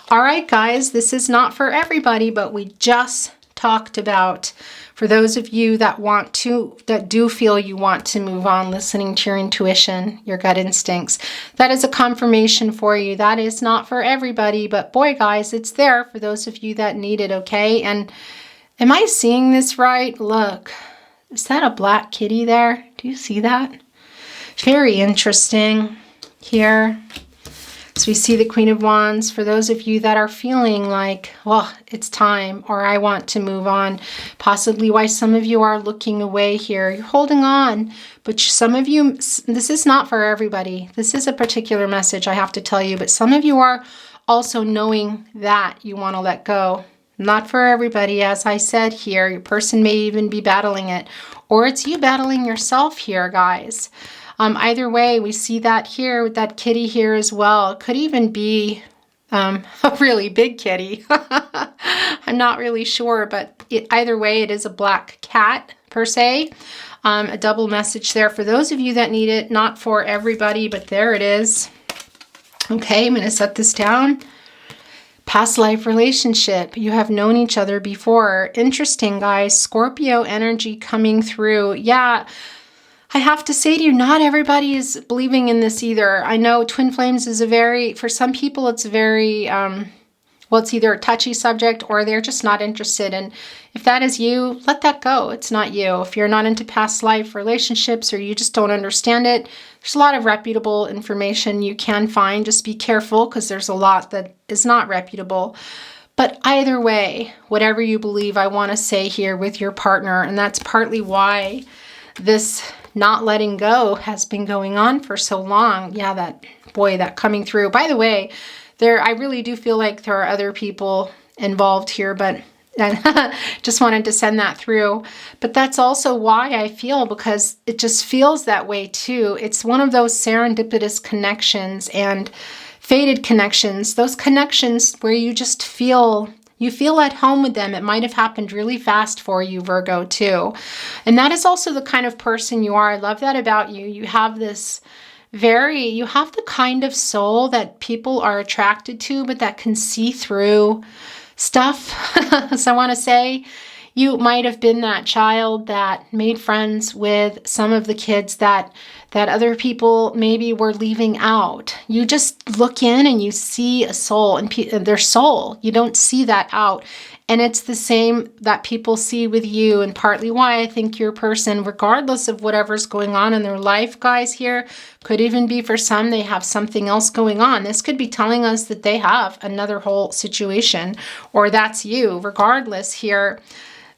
Speaker 1: All right, guys, this is not for everybody, but we just talked about, for those of you that do feel you want to move on, listening to your intuition, your gut instincts. That is a confirmation for you. That is not for everybody, but boy, guys, it's there for those of you that need it, okay? And am I seeing this right? Look, is that a black kitty there? Do you see that? Very interesting here. So we see the Queen of Wands. For those of you that are feeling like, well, it's time, or I want to move on, possibly why some of you are looking away here. You're holding on, but some of you, this is not for everybody. This is a particular message, I have to tell you, but some of you are also knowing that you want to let go. Not for everybody, as I said here. Your person may even be battling it, or it's you battling yourself here, guys. Either way, we see that here with that kitty here as well. It could even be a really big kitty. I'm not really sure, but either way, it is a black cat per se. A double message there for those of you that need it. Not for everybody, but there it is. Okay, I'm going to set this down. Past life relationship. You have known each other before. Interesting, guys. Scorpio energy coming through. Yeah, I have to say to you, not everybody is believing in this either. I know twin flames is for some people, it's very, well, it's either a touchy subject or they're just not interested. And if that is you, let that go. It's not you. If you're not into past life relationships or you just don't understand it, there's a lot of reputable information you can find. Just be careful, because there's a lot that is not reputable. But either way, whatever you believe, I want to say here with your partner, and that's partly why this not letting go has been going on for so long. Yeah, that coming through. By the way, I really do feel like there are other people involved here, but And just wanted to send that through. But that's also why I feel, because it just feels that way too. It's one of those serendipitous connections and fated connections, those connections where you just feel, you feel at home with them. It might have happened really fast for you, Virgo, too. And that is also the kind of person you are. I love that about you. You have this you have the kind of soul that people are attracted to, but that can see through stuff. So I want to say you might have been that child that made friends with some of the kids that other people maybe were leaving out. You just look in and you see a soul and their soul. You don't see that out. And it's the same that people see with you, and partly why I think your person, regardless of whatever's going on in their life, guys, here, could even be for some, they have something else going on. This could be telling us that they have another whole situation, or that's you. Regardless, here,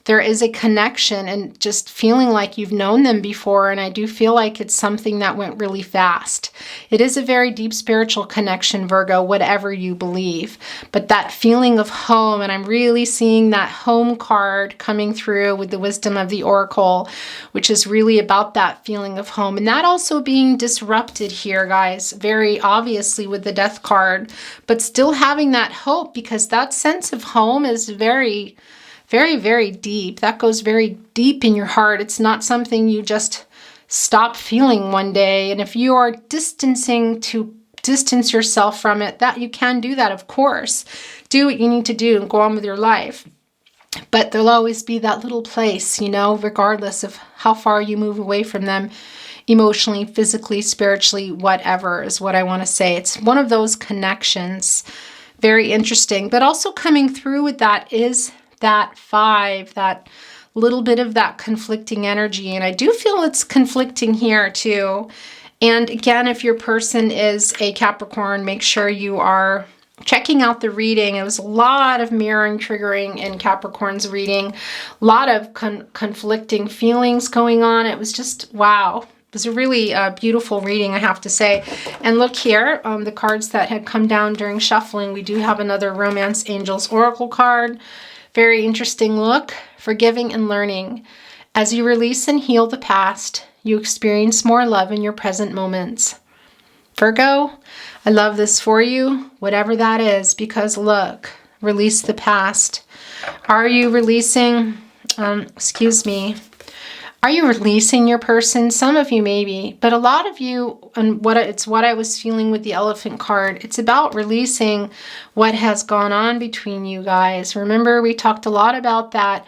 Speaker 1: there is a connection and just feeling like you've known them before. And I do feel like it's something that went really fast. It is a very deep spiritual connection, Virgo, whatever you believe. But that feeling of home, and I'm really seeing that home card coming through with the wisdom of the oracle, which is really about that feeling of home. And that also being disrupted here, guys, very obviously with the death card, but still having that hope, because that sense of home is very, very deep. That goes very deep in your heart. It's not something you just stop feeling one day. And if you are distancing to distance yourself from it, that you can do that, of course. Do what you need to do and go on with your life. But there'll always be that little place, you know, regardless of how far you move away from them, emotionally, physically, spiritually, whatever is what I want to say. It's one of those connections. Very interesting. But also coming through with that is that 5, that little bit of that conflicting energy. And I do feel it's conflicting here too. And again, if your person is a Capricorn, make sure you are checking out the reading. It was a lot of mirroring, triggering in Capricorn's reading. A lot of conflicting feelings going on. It was just, wow. It was a really beautiful reading, I have to say. And look here, the cards that had come down during shuffling. We do have another Romance Angels Oracle card. Very interesting look. Forgiving and learning. As you release and heal the past, you experience more love in your present moments. Virgo, I love this for you, whatever that is, because look, release the past. Are you releasing, are you releasing your person? Some of you maybe, but a lot of you, and it's what I was feeling with the Elephant card. It's about releasing what has gone on between you guys. Remember, we talked a lot about that.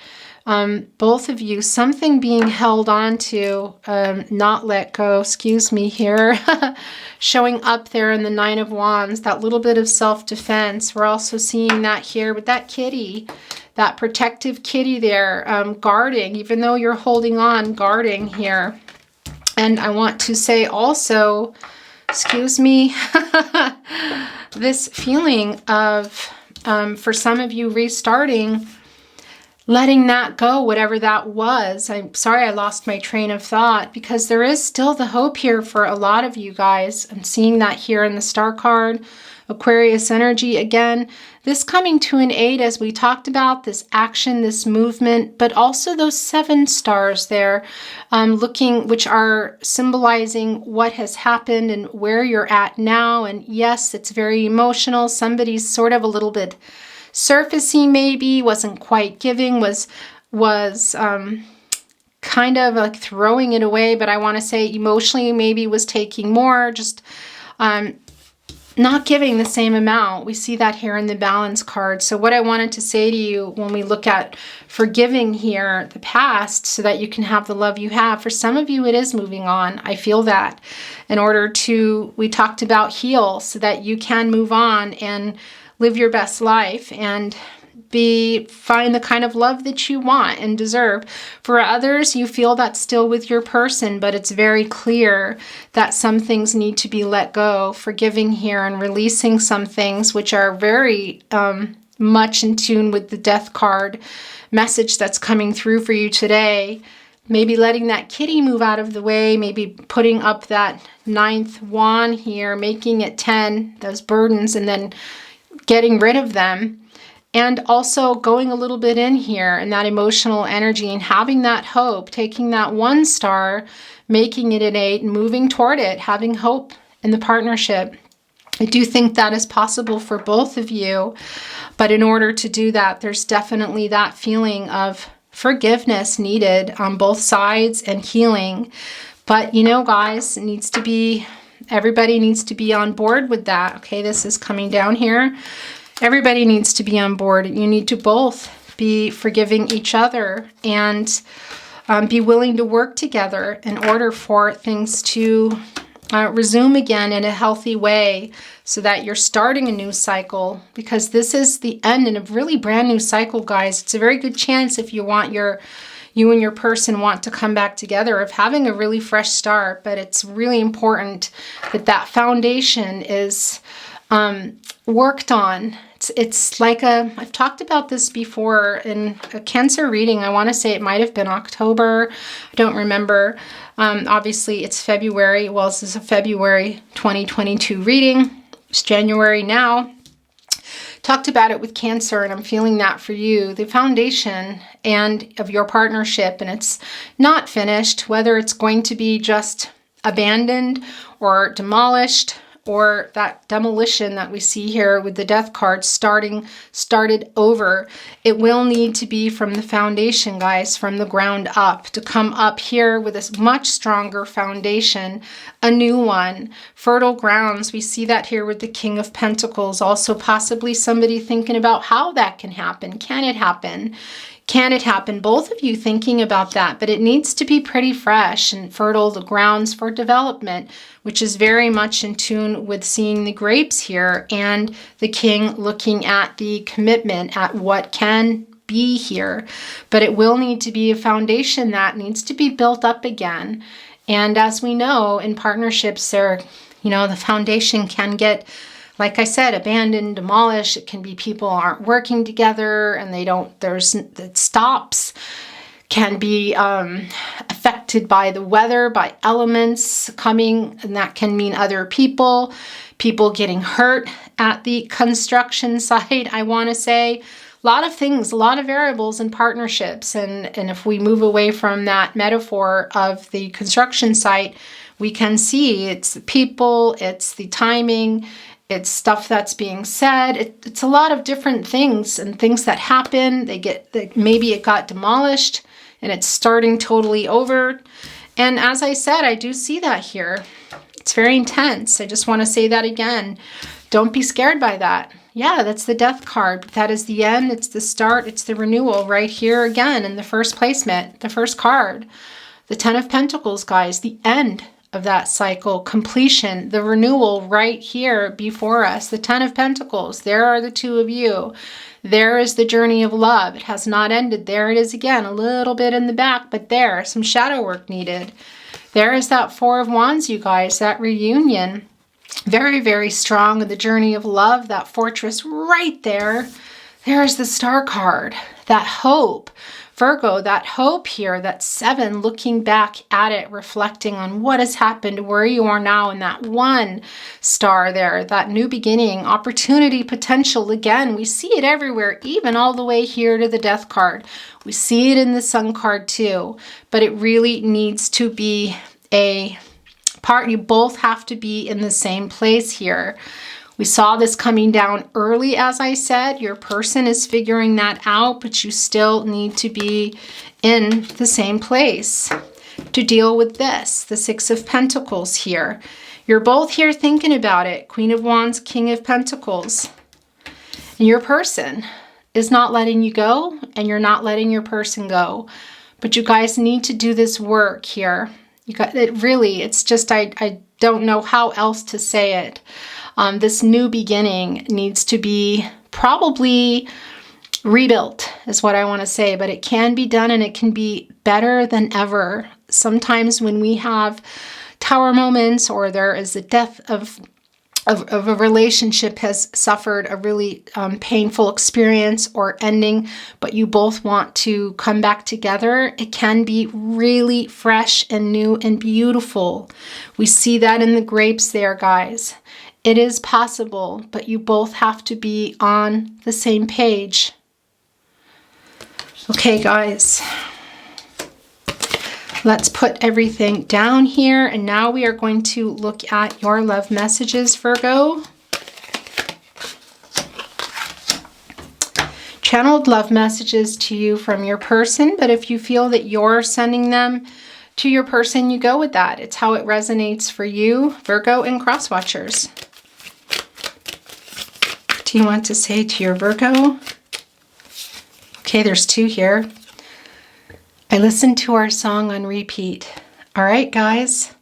Speaker 1: Both of you, something being held on to, not let go, here, showing up there in the 9 of Wands, that little bit of self-defense. We're also seeing that here with that kitty, that protective kitty there, guarding, even though you're holding on, guarding here. And I want to say also, this feeling of, for some of you, restarting, letting that go, whatever that was. I'm sorry I lost my train of thought, because there is still the hope here for a lot of you guys. I'm seeing that here in the Star card, Aquarius energy again. This coming to an 8, as we talked about, this action, this movement, but also those 7 stars there, which are symbolizing what has happened and where you're at now. And yes, it's very emotional. Somebody's sort of a little bit surfacey, maybe, wasn't quite giving, was kind of like throwing it away, but I want to say emotionally maybe was taking more, just not giving the same amount. We see that here in the Balance card. So what I wanted to say to you when we look at forgiving here, the past, so that you can have the love you have, for some of you it is moving on. I feel that. In order to, we talked about heal, so that you can move on and live your best life and find the kind of love that you want and deserve. For others, you feel that still with your person, but it's very clear that some things need to be let go. Forgiving here and releasing some things which are very much in tune with the Death card message that's coming through for you today. Maybe letting that kitty move out of the way, maybe putting up that 9th wand here, making it 10, those burdens, and then getting rid of them. And also going a little bit in here and that emotional energy and having that hope, taking that 1 star, making it an 8 and moving toward it, having hope in the partnership. I do think that is possible for both of you. But in order to do that, there's definitely that feeling of forgiveness needed on both sides and healing. But you know, guys, it needs to be, everybody needs to be on board with that. Okay, this is coming down here. Everybody needs to be on board. You need to both be forgiving each other and be willing to work together in order for things to resume again in a healthy way, so that you're starting a new cycle, because this is the end in a really brand new cycle, guys. It's a very good chance, if you want you and your person want to come back together, of having a really fresh start. But it's really important that that foundation is worked on. It's like I've talked about this before in a Cancer reading. I want to say it might have been October. I don't remember. Obviously, it's February. Well, this is a February 2022 reading. It's January now. Talked about it with Cancer, and I'm feeling that for you. The foundation and of your partnership, and it's not finished, whether it's going to be just abandoned or demolished, or that demolition that we see here with the Death card started over. It will need to be from the foundation, guys, from the ground up, to come up here with a much stronger foundation, a new one, fertile grounds. We see that here with the King of Pentacles. Also possibly somebody thinking about how that can happen. Can it happen? Can it happen? Both of you thinking about that, but it needs to be pretty fresh and fertile, the grounds for development, which is very much in tune with seeing the grapes here, and the King looking at the commitment, at what can be here. But it will need to be a foundation that needs to be built up again. And as we know, in partnerships, the foundation can get, like I said, abandoned, demolished. It can be people aren't working together and it stops. Can be affected by the weather, by elements coming, and that can mean other people getting hurt at the construction site, I want to say. A lot of things, a lot of variables in partnerships. And if we move away from that metaphor of the construction site, we can see it's the people, it's the timing, it's stuff that's being said. It's a lot of different things and things that happen. Maybe it got demolished and it's starting totally over. And as I said, I do see that here. It's very intense. I just want to say that again. Don't be scared by that. Yeah, that's the Death card. But that is the end. It's the start. It's the renewal right here again in the first placement, the first card. The Ten of Pentacles, guys, the end of that cycle, completion, the renewal right here before us. The Ten of Pentacles, there are the two of you. There is the journey of love. It has not ended. There it is again, a little bit in the back, but there, some shadow work needed. There is that Four of Wands, you guys, that reunion. Very, very strong. The journey of love, that fortress right there. There's the Star card, that hope. Virgo, that hope here, that 7, looking back at it, reflecting on what has happened, where you are now, and that 1 star there, that new beginning, opportunity, potential. Again, we see it everywhere, even all the way here to the Death card. We see it in the Sun card too, but it really needs to be a part. You both have to be in the same place here. We saw this coming down early, as I said. Your person is figuring that out, but you still need to be in the same place to deal with this. The Six of Pentacles here. You're both here thinking about it. Queen of Wands, King of Pentacles. And your person is not letting you go, and you're not letting your person go. But you guys need to do this work here. You got it. Really, it's just, I don't know how else to say it. This new beginning needs to be probably rebuilt, is what I want to say, but it can be done, and it can be better than ever. Sometimes when we have tower moments, or there is a death of a relationship has suffered a really painful experience or ending, but you both want to come back together, it can be really fresh and new and beautiful. We see that in the grapes there, guys. It is possible, but you both have to be on the same page. Okay, guys. Let's put everything down here, and now we are going to look at your love messages, Virgo. Channeled love messages to you from your person, but if you feel that you're sending them to your person, you go with that. It's how it resonates for you, Virgo and cross watchers. What do you want to say to your Virgo? Okay, there's 2 here. I listened to our song on repeat. All right, guys.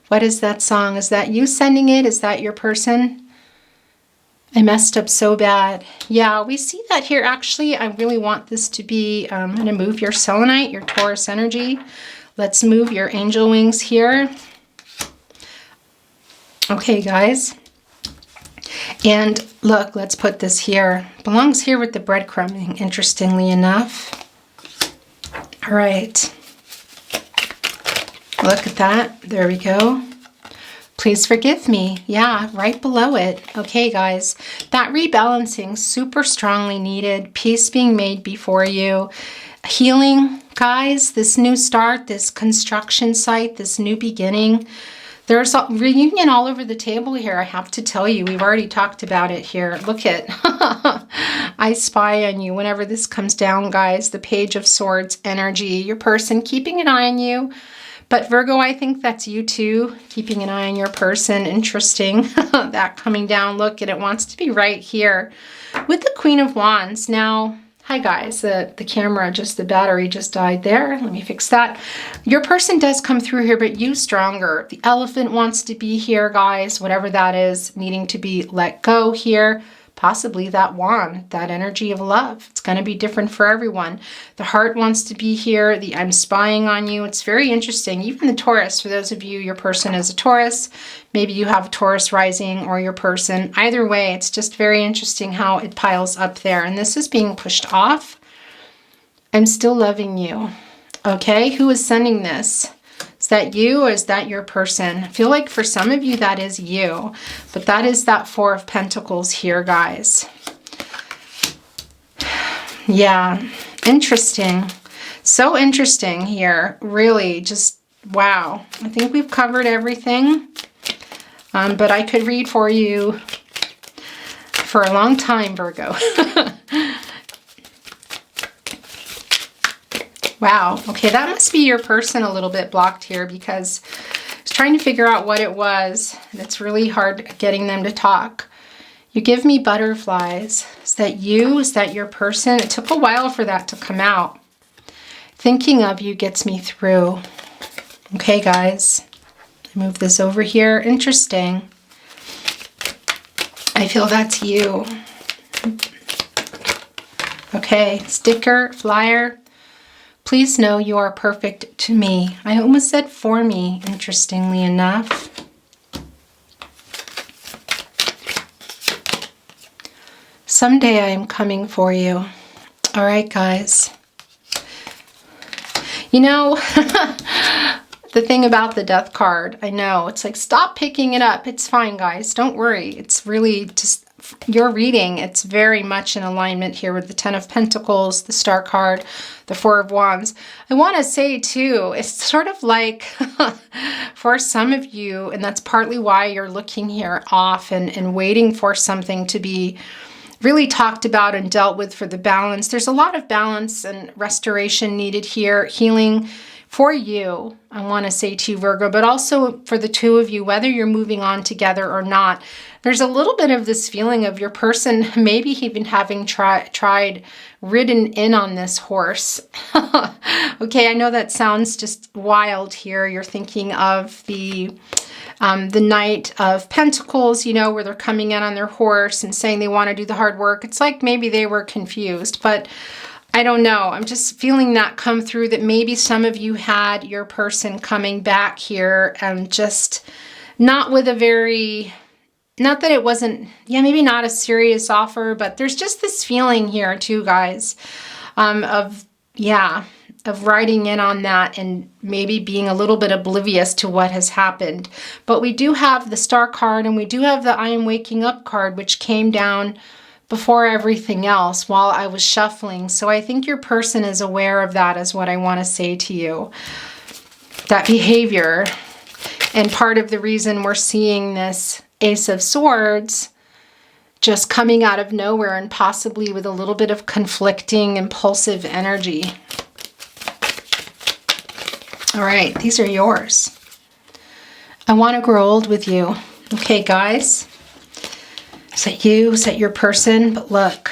Speaker 1: What is that song? Is that you sending it? Is that your person? I messed up so bad. Yeah, we see that here. Actually, I really want this to be, I'm going to move your selenite, your Taurus energy. Let's move your angel wings here. Okay, guys. And look, let's put this here. Belongs here with the breadcrumbing, interestingly enough. All right. Look at that. There we go. Please forgive me. Yeah, right below it. Okay, guys. That rebalancing, super strongly needed. Peace being made before you. Healing, guys. This new start, this construction site, this new beginning. There's a reunion all over the table here, I have to tell you. We've already talked about it here. Look at, I spy on you whenever this comes down, guys. The Page of Swords energy, your person keeping an eye on you. But Virgo, I think that's you too, keeping an eye on your person. Interesting, that coming down. Look, and it wants to be right here with the Queen of Wands. Now, hi guys, the camera, the battery just died there. Let me fix that. Your person does come through here, but you stronger. The elephant wants to be here, guys, whatever that is, needing to be let go here. Possibly that wand, that energy of love. It's going to be different for everyone. The heart wants to be here. The I'm spying on you. It's very interesting. Even the Taurus, for those of you, your person is a Taurus. Maybe you have a Taurus rising or your person. Either way, it's just very interesting how it piles up there. And this is being pushed off. I'm still loving you. Okay, who is sending this? Is that you or is that your person? I feel like for some of you that is you, but that is that 4 of Pentacles here, guys. Yeah, interesting. So interesting here. Really, just wow. I think we've covered everything, but I could read for you for a long time, Virgo. Wow. Okay, that must be your person a little bit blocked here because I was trying to figure out what it was. And it's really hard getting them to talk. You give me butterflies. Is that you? Is that your person? It took a while for that to come out. Thinking of you gets me through. Okay, guys. Move this over here. Interesting. I feel that's you. Okay, sticker, flyer. Please know you are perfect to me. I almost said for me, interestingly enough. Someday I am coming for you. All right, guys. You know, the thing about the Death card, I know, it's like, stop picking it up. It's fine, guys. Don't worry. It's really just your reading. It's very much in alignment here with the 10 of Pentacles, the Star card, the 4 of Wands. I want to say too, it's sort of like for some of you, and that's partly why you're looking here off and waiting for something to be really talked about and dealt with for the balance. There's a lot of balance and restoration needed here, healing for you, I want to say to you, Virgo, but also for the 2 of you, whether you're moving on together or not. There's a little bit of this feeling of your person maybe even having ridden in on this horse. Okay, I know that sounds just wild here. You're thinking of the Knight of Pentacles, you know, where they're coming in on their horse and saying they want to do the hard work. It's like maybe they were confused, but I don't know. I'm just feeling that come through, that maybe some of you had your person coming back here and just not with a very, not that it wasn't, yeah, maybe not a serious offer, but there's just this feeling here too, guys, of of writing in on that and maybe being a little bit oblivious to what has happened. But we do have the Star card, and we do have the I am waking up card, which came down before everything else while I was shuffling. So I think your person is aware of that, is what I want to say to you. That behavior. And part of the reason we're seeing this Ace of Swords just coming out of nowhere, and possibly with a little bit of conflicting, impulsive energy. All right, these are yours. I want to grow old with you. Okay, guys. Is that you? Is that your person? But look,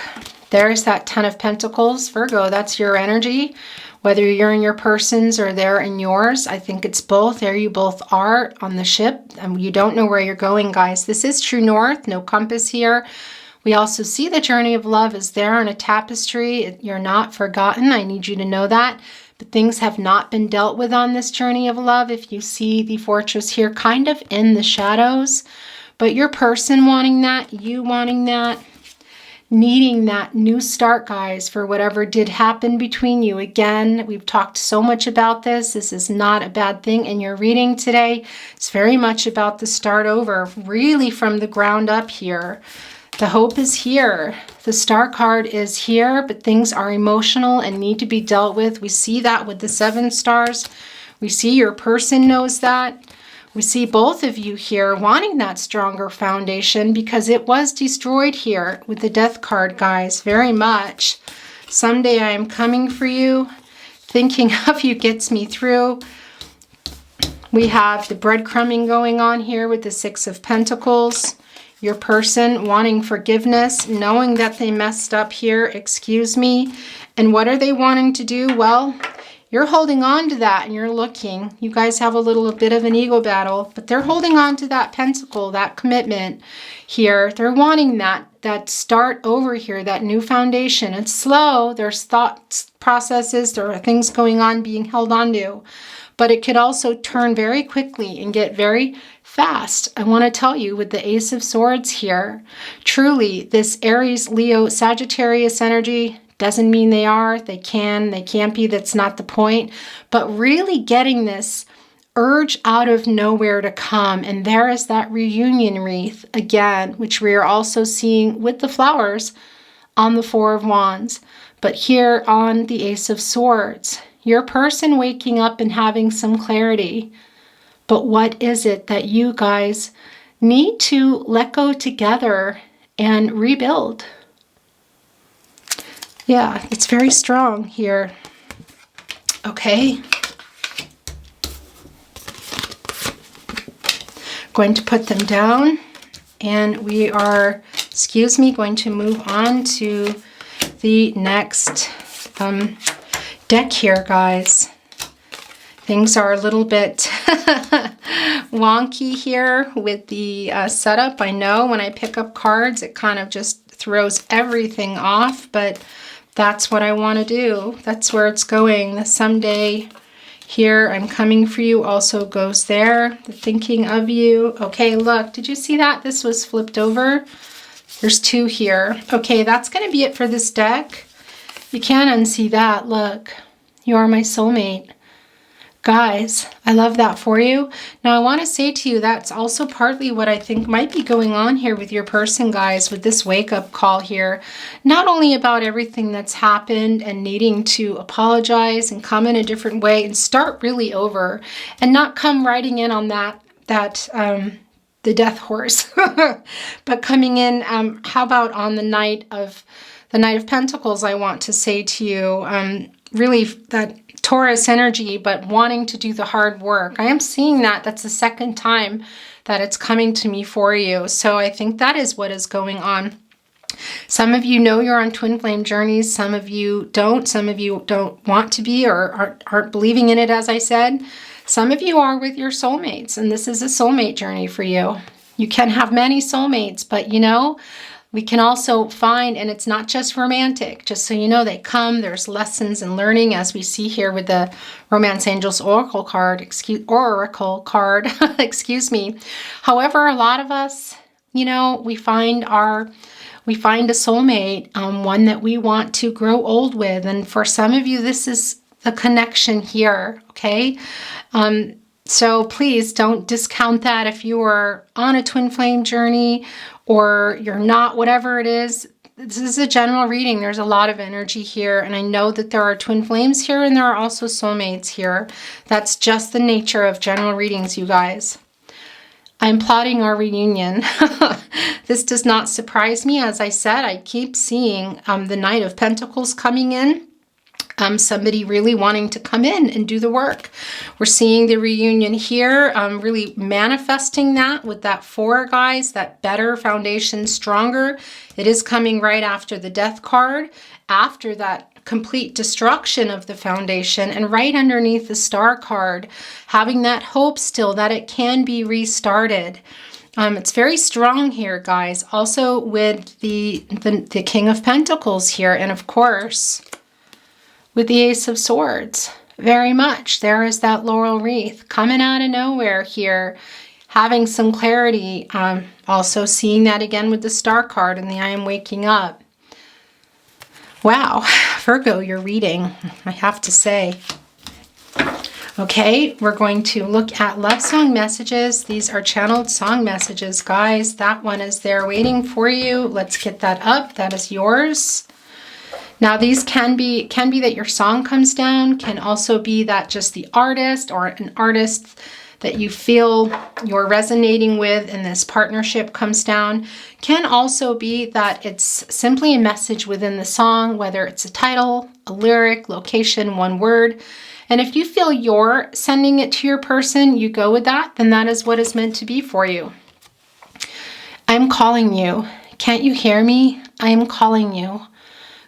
Speaker 1: there's that Ten of Pentacles. Virgo, that's your energy. Whether you're in your person's or they're in yours, I think it's both. There you both are on the ship, and you don't know where you're going, guys. This is true north, no compass here. We also see the journey of love is there on a tapestry. You're not forgotten. I need you to know that. But things have not been dealt with on this journey of love. If you see the Fortress here kind of in the shadows, but your person wanting that, you wanting that, needing that new start, guys, for whatever did happen between you. Again, we've talked so much about this. This is not a bad thing in your reading today. It's very much about the start over, really from the ground up here. The hope is here. The Star card is here, but things are emotional and need to be dealt with. We see that with the 7 stars. We see your person knows that. We see both of you here wanting that stronger foundation because it was destroyed here with the Death card, guys, very much. Someday I am coming for you. Thinking of you gets me through. We have the breadcrumbing going on here with the 6 of Pentacles. Your person wanting forgiveness, knowing that they messed up here, excuse me. And what are they wanting to do? Well, you're holding on to that and you're looking. You guys have a little bit of an ego battle, but they're holding on to that pentacle, that commitment here. They're wanting that start over here, that new foundation. It's slow. There's thought processes. There are things going on being held on to, but it could also turn very quickly and get very fast. I want to tell you with the Ace of Swords here, truly this Aries, Leo, Sagittarius energy doesn't mean they are, they can't be, that's not the point, but really getting this urge out of nowhere to come. And there is that reunion wreath again, which we are also seeing with the flowers on the 4 of Wands, but here on the Ace of Swords, your person waking up and having some clarity. But what is it that you guys need to let go together and rebuild? Yeah, it's very strong here. Okay. Going to put them down, and we are, excuse me, going to move on to the next deck here, guys. Things are a little bit wonky here with the setup. I know when I pick up cards, it kind of just throws everything off, but that's what I want to do. That's where it's going. The someday here, I'm coming for you, also goes there. The thinking of you. Okay, look, did you see that? This was flipped over. There's 2 here. Okay, that's going to be it for this deck. You can't unsee that. Look, you are my soulmate. Guys, I love that for you. Now, I want to say to you, that's also partly what I think might be going on here with your person, guys, with this wake-up call here. Not only about everything that's happened and needing to apologize and come in a different way and start really over and not come riding in on the death horse, but coming in, how about on the Knight of Pentacles, I want to say to you, really that Taurus energy, but wanting to do the hard work. I am seeing that. That's the second time that it's coming to me for you. So I think that is what is going on. Some of you know you're on twin flame journeys. Some of you don't. Some of you don't want to be or aren't believing in it, as I said. Some of you are with your soulmates, and this is a soulmate journey for you. You can have many soulmates, but you know, we can also find, and it's not just romantic, just so you know, they come, there's lessons and learning, as we see here with the Romance Angels Oracle card, excuse me. However, a lot of us, you know, we find a soulmate, one that we want to grow old with. And for some of you, this is the connection here, okay? So please don't discount that if you are on a twin flame journey or you're not, whatever it is. This is a general reading. There's a lot of energy here, and I know that there are twin flames here and there are also soulmates here. That's just the nature of general readings, you guys. I'm plotting our reunion. This does not surprise me. As I said, I keep seeing the Knight of Pentacles coming in. Somebody really wanting to come in and do the work. We're seeing the reunion here, really manifesting that with that 4, guys, that better foundation, stronger. It is coming right after the Death card, after that complete destruction of the foundation, and right underneath the Star card, having that hope still that it can be restarted. It's very strong here, guys. Also with the King of Pentacles here, and of course, with the Ace of Swords, very much. There is that laurel wreath coming out of nowhere here, having some clarity. Also seeing that again with the Star card and the I am waking up. Wow, Virgo, your reading, I have to say. Okay, we're going to look at love song messages. These are channeled song messages, guys. That one is there waiting for you. Let's get that up. That is yours. Now these can be that your song comes down, can also be that just the artist or an artist that you feel you're resonating with and this partnership comes down. Can also be that it's simply a message within the song, whether it's a title, a lyric, location, one word. And if you feel you're sending it to your person, you go with that, then that is what is meant to be for you. I'm calling you. Can't you hear me? I am calling you.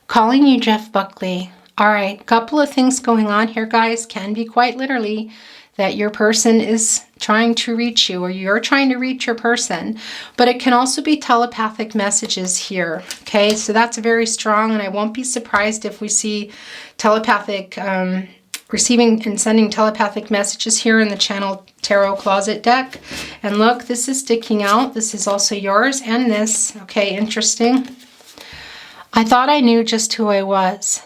Speaker 1: Calling you, Jeff Buckley. All right, couple of things going on here, guys. Can be quite literally that your person is trying to reach you or you're trying to reach your person. But it can also be telepathic messages here. Okay, so that's very strong, and I won't be surprised if we see telepathic, receiving and sending telepathic messages here in the Channel Tarot Closet deck. And look, this is sticking out. This is also yours and this. Okay, interesting. I thought I knew just who I was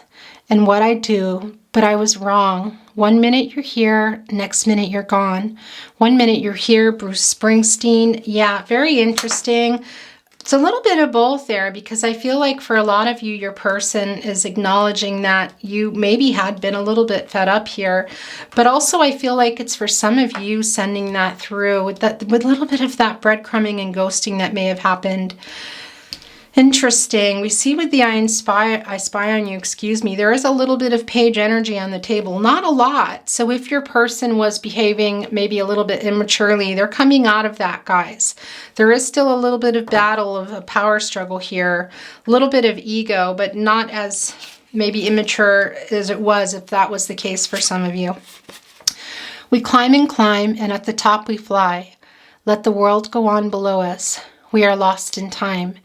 Speaker 1: and what I do, but I was wrong. 1 minute you're here, next minute you're gone. 1 minute you're here, Bruce Springsteen. Yeah, very interesting. It's a little bit of both there, because I feel like for a lot of you, your person is acknowledging that you maybe had been a little bit fed up here. But also I feel like it's for some of you sending that through with a little bit of that breadcrumbing and ghosting that may have happened. Interesting. We see with the I spy on you, excuse me, there is a little bit of page energy on the table, not a lot. So if your person was behaving maybe a little bit immaturely, they're coming out of that, guys. There is still a little bit of battle, of a power struggle here, a little bit of ego, but not as maybe immature as it was if that was the case for some of you. We climb and climb, and at the top we fly. Let the world go on below us. We are lost in time.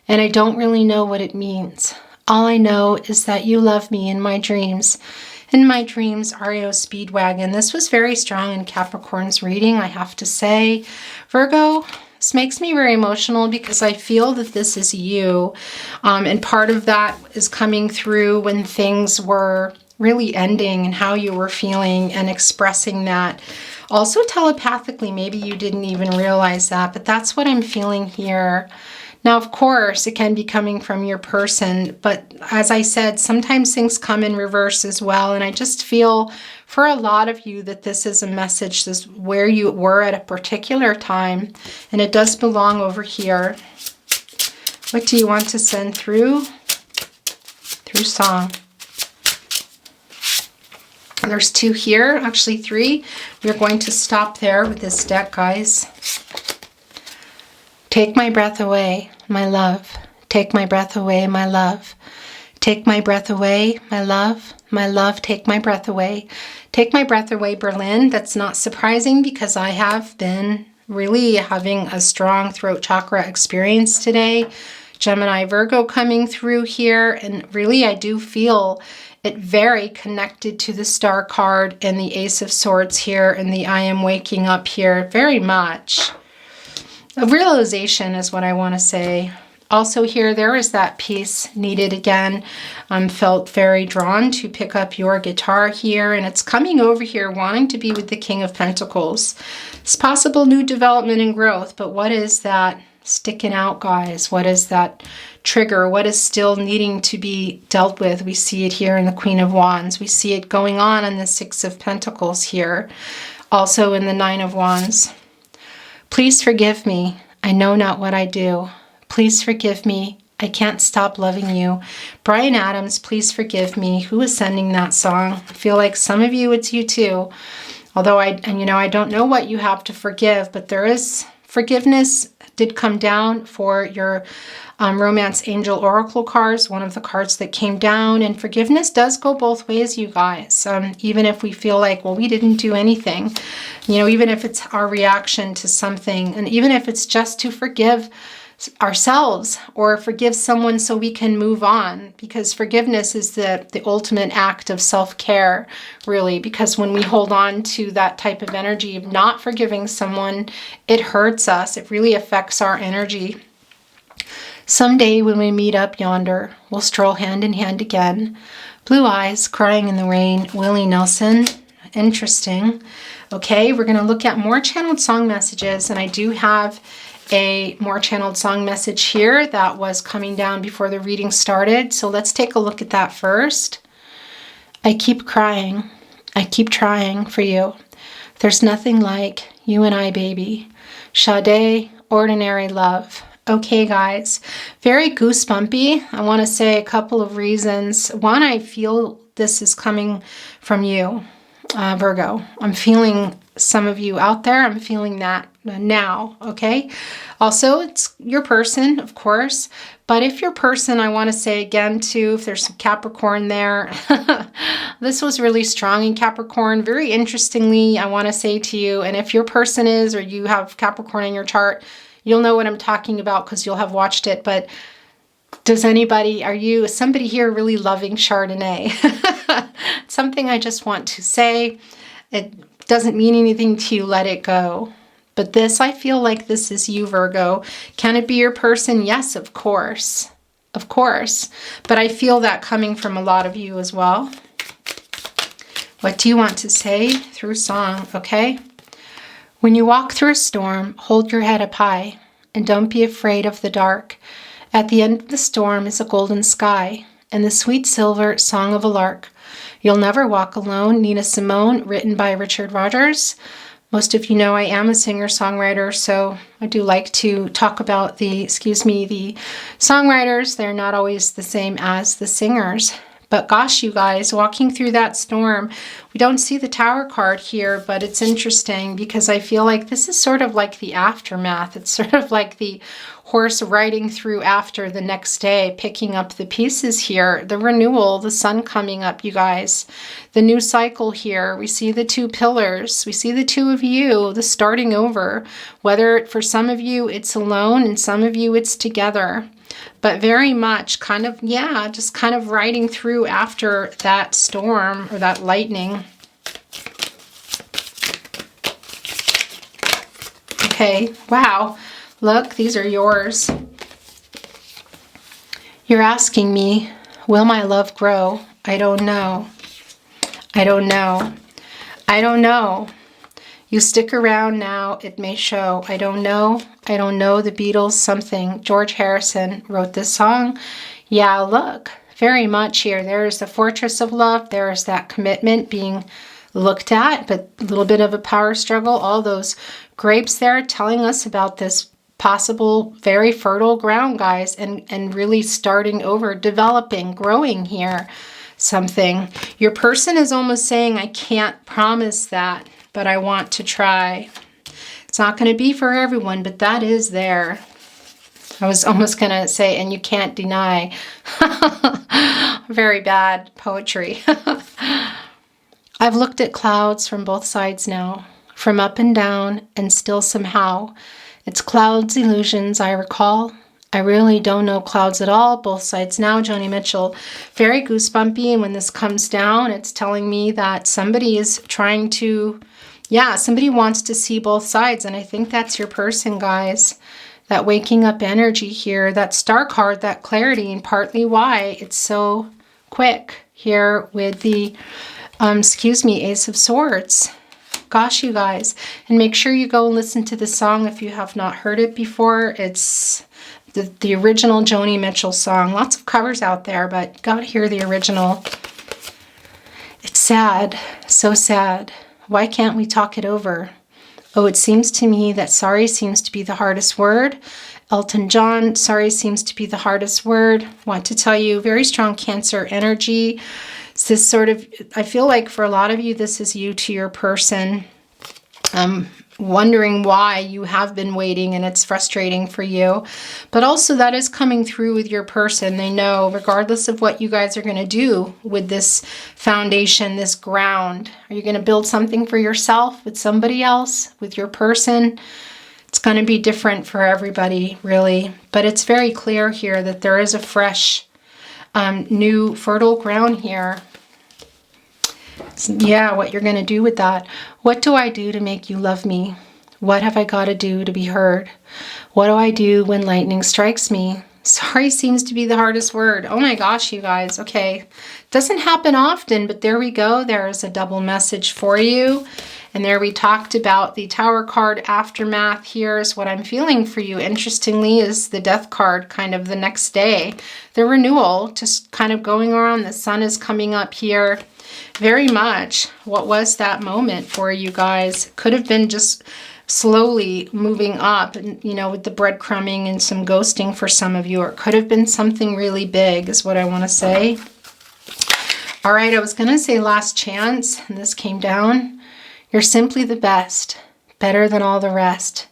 Speaker 1: And I don't really know what it means. All I know is that you love me in my dreams. In my dreams, REO Speedwagon. This was very strong in Capricorn's reading, I have to say. Virgo, this makes me very emotional because I feel that this is you. And part of that is coming through when things were really ending and how you were feeling and expressing that. Also telepathically, maybe you didn't even realize that, but that's what I'm feeling here. Now, of course, it can be coming from your person, but as I said, sometimes things come in reverse as well. And I just feel for a lot of you that this is a message, this is where you were at a particular time, and it does belong over here. What do you want to send through song? There's 2 here, actually 3. We're going to stop there with this deck, guys. Take my breath away, my love. Take my breath away, my love. Take my breath away, my love. My love, take my breath away. Take my breath away, Berlin. That's not surprising because I have been really having a strong throat chakra experience today. Gemini, Virgo coming through here. And really, I do feel it very connected to the Star card and the Ace of Swords here and the I am waking up here very much. A realization is what I want to say. Also here, there is that piece needed again. Felt very drawn to pick up your guitar here, and it's coming over here wanting to be with the King of Pentacles. It's possible new development and growth, but what is that sticking out, guys? What is that trigger? What is still needing to be dealt with? We see it here in the Queen of Wands. We see it going on in the Six of Pentacles here. Also in the Nine of Wands. Please forgive me. I know not what I do. Please forgive me. I can't stop loving you. Bryan Adams, please forgive me. Who is sending that song? I feel like some of you, it's you too. Although I don't know what you have to forgive, but there is forgiveness did come down for your Romance Angel Oracle cards, one of the cards that came down. And forgiveness does go both ways, you guys. Even if we feel like, well, we didn't do anything, even if it's our reaction to something, and even if it's just to forgive ourselves or forgive someone so we can move on, because forgiveness is the ultimate act of self-care, really, because when we hold on to that type of energy of not forgiving someone, it hurts us. It really affects our energy. Someday when we meet up yonder, we'll stroll hand in hand again. Blue eyes crying in the rain, Willie Nelson. Interesting. Okay, we're going to look at more channeled song messages, and I do have a more channeled song message here that was coming down before the reading started. So let's take a look at that first. I keep crying. I keep trying for you. There's nothing like you and I, baby. Sade, ordinary love. Okay, guys, very goosebumpy. I want to say a couple of reasons. One, I feel this is coming from you, Virgo. I'm feeling some of you out there. I'm feeling that now, okay? Also, it's your person, of course. But if your person, I want to say again, too, if there's some Capricorn there, this was really strong in Capricorn. Very interestingly, I want to say to you, and if your person is, or you have Capricorn in your chart, you'll know what I'm talking about because you'll have watched it. But is somebody here really loving Chardonnay? Something I just want to say. It doesn't mean anything to you, let it go. But this, I feel like this is you, Virgo. Can it be your person? Yes, of course. Of course. But I feel that coming from a lot of you as well. What do you want to say through song, okay? When you walk through a storm, hold your head up high and don't be afraid of the dark. At the end of the storm is a golden sky and the sweet silver song of a lark. You'll Never Walk Alone, Nina Simone, written by Richard Rogers. Most of you know I am a singer-songwriter, so I do like to talk about the songwriters. They're not always the same as the singers. But gosh, you guys, walking through that storm, we don't see the Tower card here, but it's interesting because I feel like this is sort of like the aftermath. It's sort of like the horse riding through after the next day, picking up the pieces here. The renewal, the sun coming up, you guys. The new cycle here. We see the two pillars. We see the two of you, the starting over. Whether for some of you it's alone and some of you it's together. But very much just kind of riding through after that storm or that lightning. Okay, wow. Look, these are yours. You're asking me, will my love grow? I don't know. I don't know. I don't know. You stick around now, it may show. I don't know. I don't know. The Beatles, something. George Harrison wrote this song. Yeah, look, very much here. There's the fortress of love. There's that commitment being looked at, but a little bit of a power struggle. All those grapes there telling us about this possible very fertile ground, guys, and really starting over, developing, growing here. Something. Your person is almost saying, I can't promise that, but I want to try. It's not going to be for everyone, but that is there. I was almost going to say, and you can't deny. Very bad poetry. I've looked at clouds from both sides now, from up and down, and still somehow. It's clouds, illusions, I recall. I really don't know clouds at all, both sides now, Joni Mitchell. Very goosebumpy, and when this comes down, it's telling me that somebody is trying to, somebody wants to see both sides, and I think that's your person, guys. that waking up energy here, that star card, that clarity, and partly why it's so quick here with the, Ace of Swords. Gosh, you guys. And make sure you go and listen to the song if you have not heard it before. It's the original Joni Mitchell song. Lots of covers out there, but you gotta hear the original. It's sad, so sad. Why can't we talk it over? Oh, it seems to me that sorry seems to be the hardest word. Elton John, sorry seems to be the hardest word. Want to tell you, very strong Cancer energy. It's this sort of, I feel like for a lot of you, this is you to your person. Wondering why you have been waiting and it's frustrating for you. But also that is coming through with your person. They know, regardless of what you guys are going to do with this foundation, this ground, are you going to build something for yourself, with somebody else, with your person? It's going to be different for everybody, really. But it's very clear here that there is a fresh, new fertile ground here. Yeah, what you're going to do with that. What do I do to make you love me? What have I got to do to be heard? What do I do when lightning strikes me? Sorry seems to be the hardest word. Oh my gosh, you guys. Okay. Doesn't happen often, but there we go. There is a double message for you. And there we talked about the Tower card aftermath. Here's what I'm feeling for you. Interestingly, is the Death card kind of the next day. The renewal, just kind of going around. The sun is coming up here. Very much. What was that moment for you guys? Could have been just slowly moving up, and you know, with the breadcrumbing and some ghosting for some of you, or it could have been something really big, is what I want to say. All right, I was going to say last chance, and this came down. You're simply the best, better than all the rest,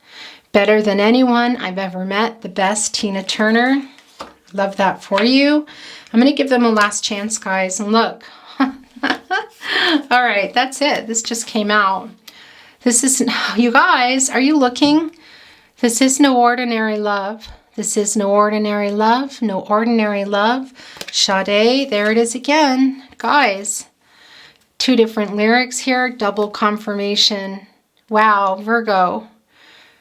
Speaker 1: better than anyone I've ever met, the best, Tina Turner. Love that for you. I'm going to give them a last chance, guys, and look. All right, that's it. This just came out. This is, you guys, are you looking? This is no ordinary love. This is no ordinary love. No ordinary love. Sade, there it is again. Guys, two different lyrics here. Double confirmation. Wow, Virgo.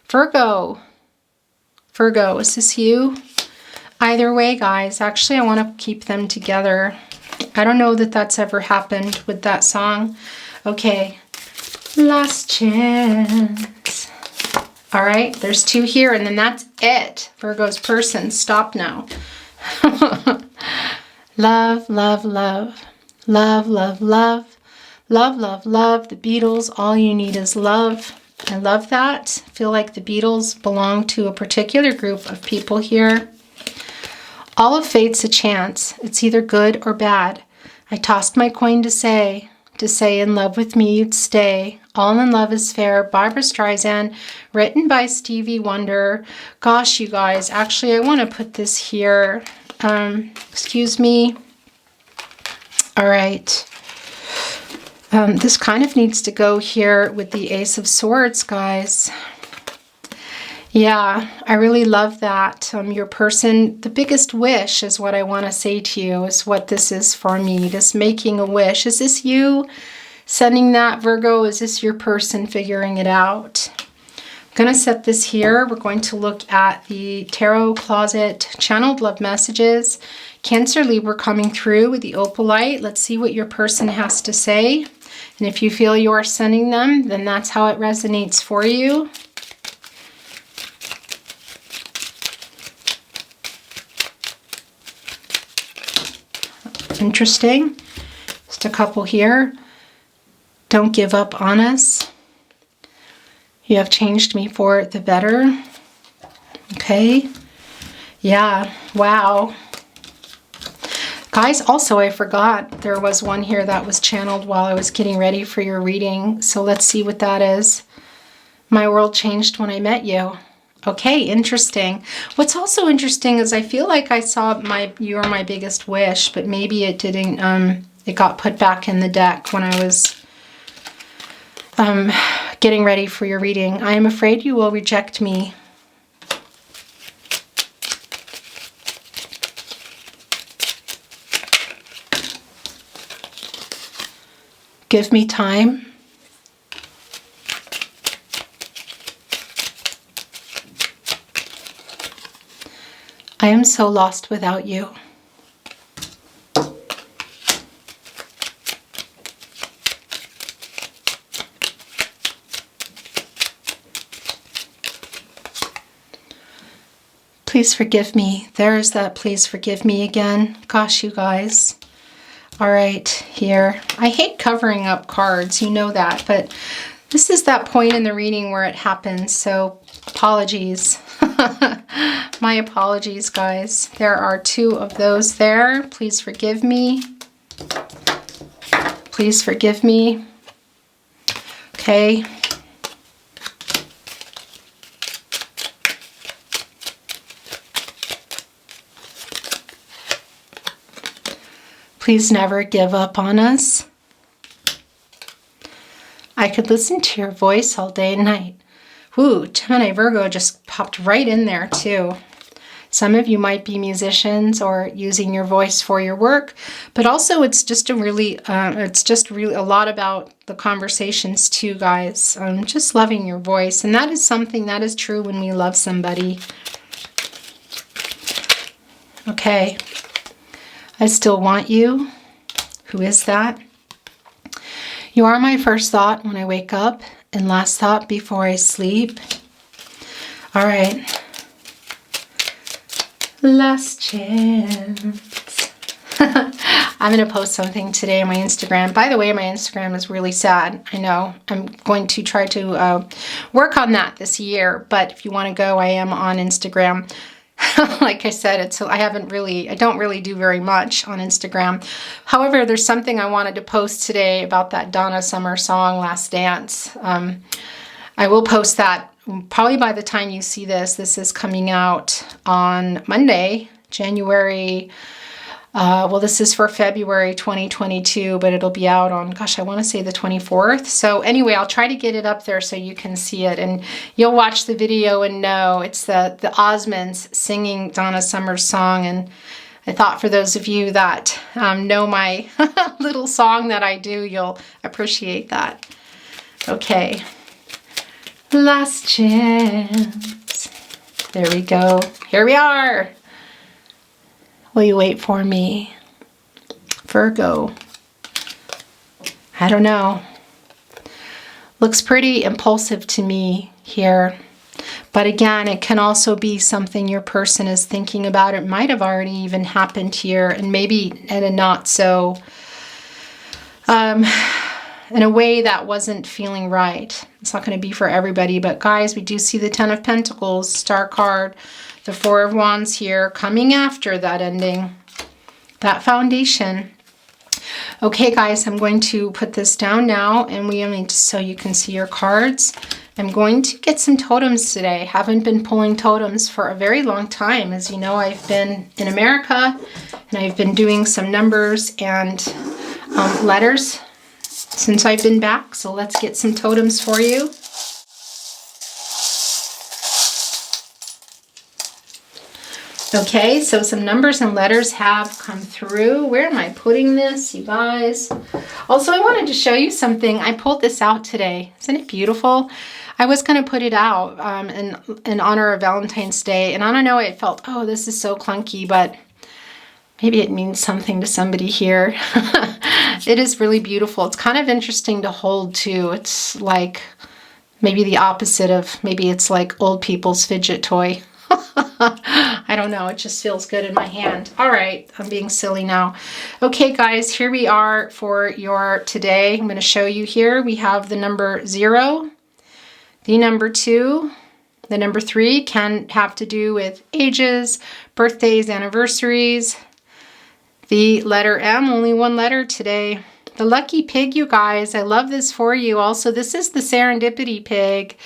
Speaker 1: Virgo. Virgo, is this you? Either way, guys, actually, I want to keep them together. I don't know that that's ever happened with that song. Okay. Last chance. All right, there's two here, and then that's it. Virgo's person, stop now. Love, love, love. Love, love, love. Love, love, love. The Beatles, all you need is love. I love that. I feel like the Beatles belong to a particular group of people here. All of fate's a chance. It's either good or bad. I tossed my coin to say in love with me you'd stay. All in Love is Fair, Barbra Streisand, written by Stevie Wonder. Gosh, you guys, actually, I want to put this here. Excuse me. All right. This kind of needs to go here with the Ace of Swords, guys. Yeah, I really love that. Your person, the biggest wish is what I want to say to you, is what this is for me, just making a wish. Is this you sending that, Virgo? Is this your person figuring it out? I'm going to set this here. We're going to look at the Tarot Closet Channeled Love Messages. Cancer, Libra coming through with the opalite. Let's see what your person has to say. And if you feel you are sending them, then that's how it resonates for you. Interesting. Just a couple here. Don't give up on us. You have changed me for the better. Okay. Yeah. Wow. Guys, also I forgot there was one here that was channeled while I was getting ready for your reading. So let's see what that is. My world changed when I met you. Okay, interesting. What's also interesting is I feel like I saw You Are My Biggest Wish, but maybe it didn't, it got put back in the deck when I was getting ready for your reading. I am afraid you will reject me. Give me time. I am so lost without you. Please forgive me. There's that please forgive me again. Gosh, you guys. All right, here. I hate covering up cards, you know that, but this is that point in the reading where it happens, so apologies. My apologies, guys. There are 2 of those there. Please forgive me. Please forgive me. Okay. Please never give up on us. I could listen to your voice all day and night. Ooh, Gemini Virgo just popped right in there too. Some of you might be musicians or using your voice for your work, but also it's just a really a lot about the conversations too, guys. Just loving your voice, and that is something that is true when we love somebody. Okay. I still want you. Who is that? You are my first thought when I wake up and last thought before I sleep. All right. Last chance. I'm going to post something today on my Instagram. By the way, my Instagram is really sad. I know. I'm going to try to work on that this year. But if you want to go, I am on Instagram. Like I said, I don't really do very much on Instagram. However, there's something I wanted to post today about that Donna Summer song, Last Dance. I will post that probably by the time you see this. This is coming out on Monday, January. Well, this is for February 2022, but it'll be out on, gosh, I want to say the 24th. So anyway, I'll try to get it up there so you can see it, and you'll watch the video and know it's the Osmonds singing Donna Summer's song. And I thought for those of you that know my little song that I do, you'll appreciate that. Okay, last chance. There we go. Here we are. Will you wait for me? Virgo. I don't know. Looks pretty impulsive to me here. But again, it can also be something your person is thinking about. It might have already even happened here, and maybe in a not so, in a way that wasn't feeling right. It's not going to be for everybody, but guys, we do see the Ten of Pentacles, Star card, the Four of Wands here, coming after that ending, that foundation. Okay, guys, I'm going to put this down now, and we only just so you can see your cards. I'm going to get some totems today. Haven't been pulling totems for a very long time. As you know, I've been in America, and I've been doing some numbers and letters since I've been back. So let's get some totems for you. Okay, so some numbers and letters have come through. Where am I putting this, you guys? Also, I wanted to show you something. I pulled this out today. Isn't it beautiful? I was going to put it out in honor of Valentine's Day, and I don't know, it felt, oh, this is so clunky, but maybe it means something to somebody here. It is really beautiful. It's kind of interesting to hold, too. It's like maybe the opposite of, maybe it's like old people's fidget toy. I don't know. It just feels good in my hand. All right. I'm being silly now. Okay, guys, here we are for your today. I'm going to show you here. We have the number 0, the number 2, the number 3 can have to do with ages, birthdays, anniversaries. The letter M, only one letter today. The lucky pig, you guys. I love this for you. Also, this is the serendipity pig.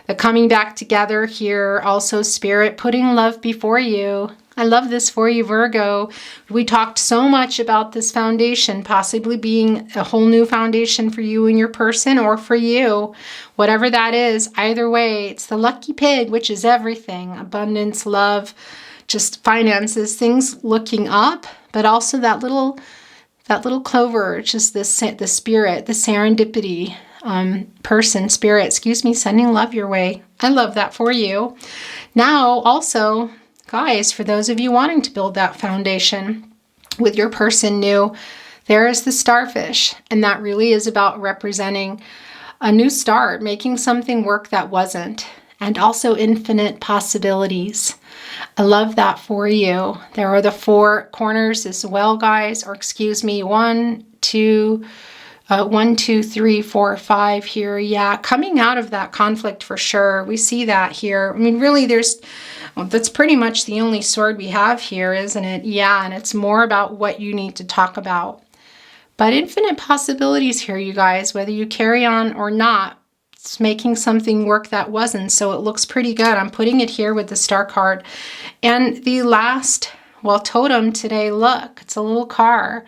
Speaker 1: The coming back together here, also Spirit putting love before you. I love this for you, Virgo. We talked so much about this foundation possibly being a whole new foundation for you and your person, or for you, whatever that is. Either way, it's the lucky pig, which is everything. Abundance, love, just finances, things looking up, but also that little clover, just the spirit, the serendipity. Spirit, excuse me, sending love your way. I love that for you. Now, also, guys, for those of you wanting to build that foundation with your person new, there is the starfish. And that really is about representing a new start, making something work that wasn't, and also infinite possibilities. I love that for you. There are the 4 corners as well, guys, or excuse me, 1, 2, 3, 4, 5 here. Yeah, coming out of that conflict for sure. We see that here. I mean, really, that's pretty much the only sword we have here, isn't it? Yeah, and it's more about what you need to talk about. But infinite possibilities here, you guys, whether you carry on or not. It's making something work that wasn't, so it looks pretty good. I'm putting it here with the star card. And the last, well, totem today, look, it's a little car.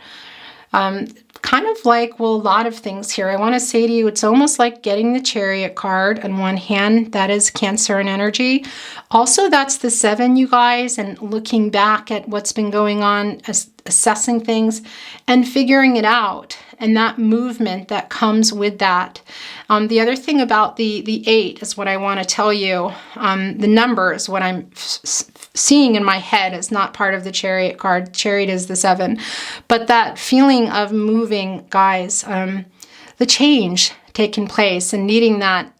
Speaker 1: Kind of like, well, a lot of things here. I want to say to you, it's almost like getting the Chariot card in one hand. That is Cancer and energy. Also, that's the 7, you guys, and looking back at what's been going on, assessing things and figuring it out, and that movement that comes with that. The other thing about the 8 is what I want to tell you. The number is what I'm seeing in my head, is not part of the Chariot card. Chariot is the 7. But that feeling of moving, guys, the change taking place and needing that.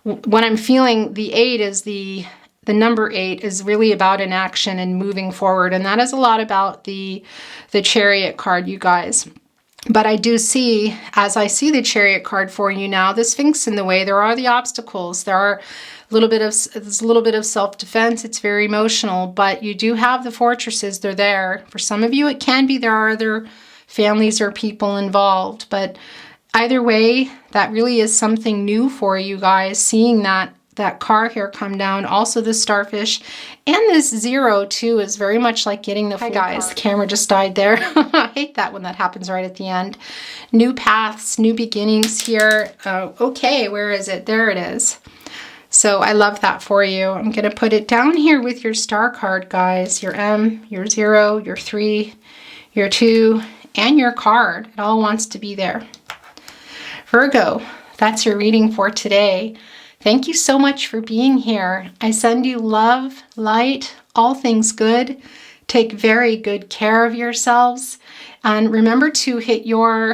Speaker 1: What I'm feeling, the 8 is the number 8 is really about an action and moving forward. And that is a lot about the Chariot card, you guys. But I do see, as I see the Chariot card for you now, the Sphinx in the way. There are the obstacles. There's a little bit of self-defense. It's very emotional, but you do have the fortresses. They're there. For some of you, it can be there are other families or people involved. But either way, that really is something new for you guys, seeing that car here come down. Also the starfish, and this 0 too is very much like getting the full guys card. The camera just died there. I hate that when that happens right at the end. New paths, new beginnings here. Okay, where is it? There it is. So I love that for you. I'm going to put it down here with your star card, guys. Your M, your 0, your 3, your 2, and your card. It all wants to be there. Virgo, that's your reading for today. Thank you so much for being here. I send you love, light, all things good. Take very good care of yourselves. And remember to hit your,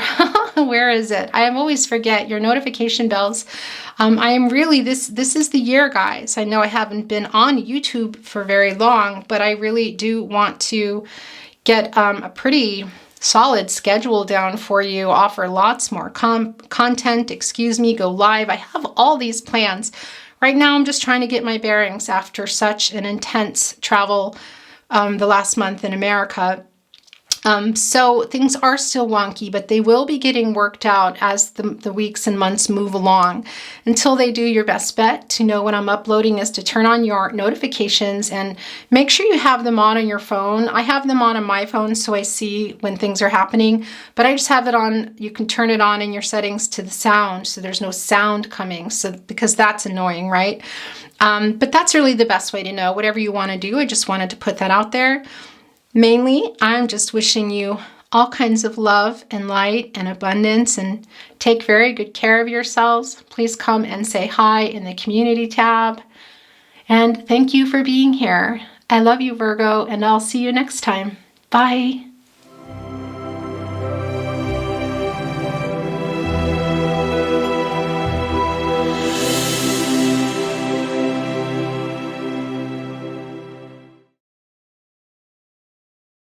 Speaker 1: where is it? I always forget your notification bells. I am really, this is the year, guys. I know I haven't been on YouTube for very long, but I really do want to get a pretty solid schedule down for you, offer lots more content, go live. I have all these plans. Right now, I'm just trying to get my bearings after such an intense travel the last month in America. So things are still wonky, but they will be getting worked out as the weeks and months move along. Until they do, your best bet to know when I'm uploading is to turn on your notifications and make sure you have them on your phone. I have them on my phone so I see when things are happening, but I just have it on. You can turn it on in your settings to the sound so there's no sound coming, because that's annoying, right? But that's really the best way to know. Whatever you want to do, I just wanted to put that out there. Mainly, I'm just wishing you all kinds of love and light and abundance, and take very good care of yourselves. Please come and say hi in the community tab. And thank you for being here. I love you, Virgo, and I'll see you next time. Bye.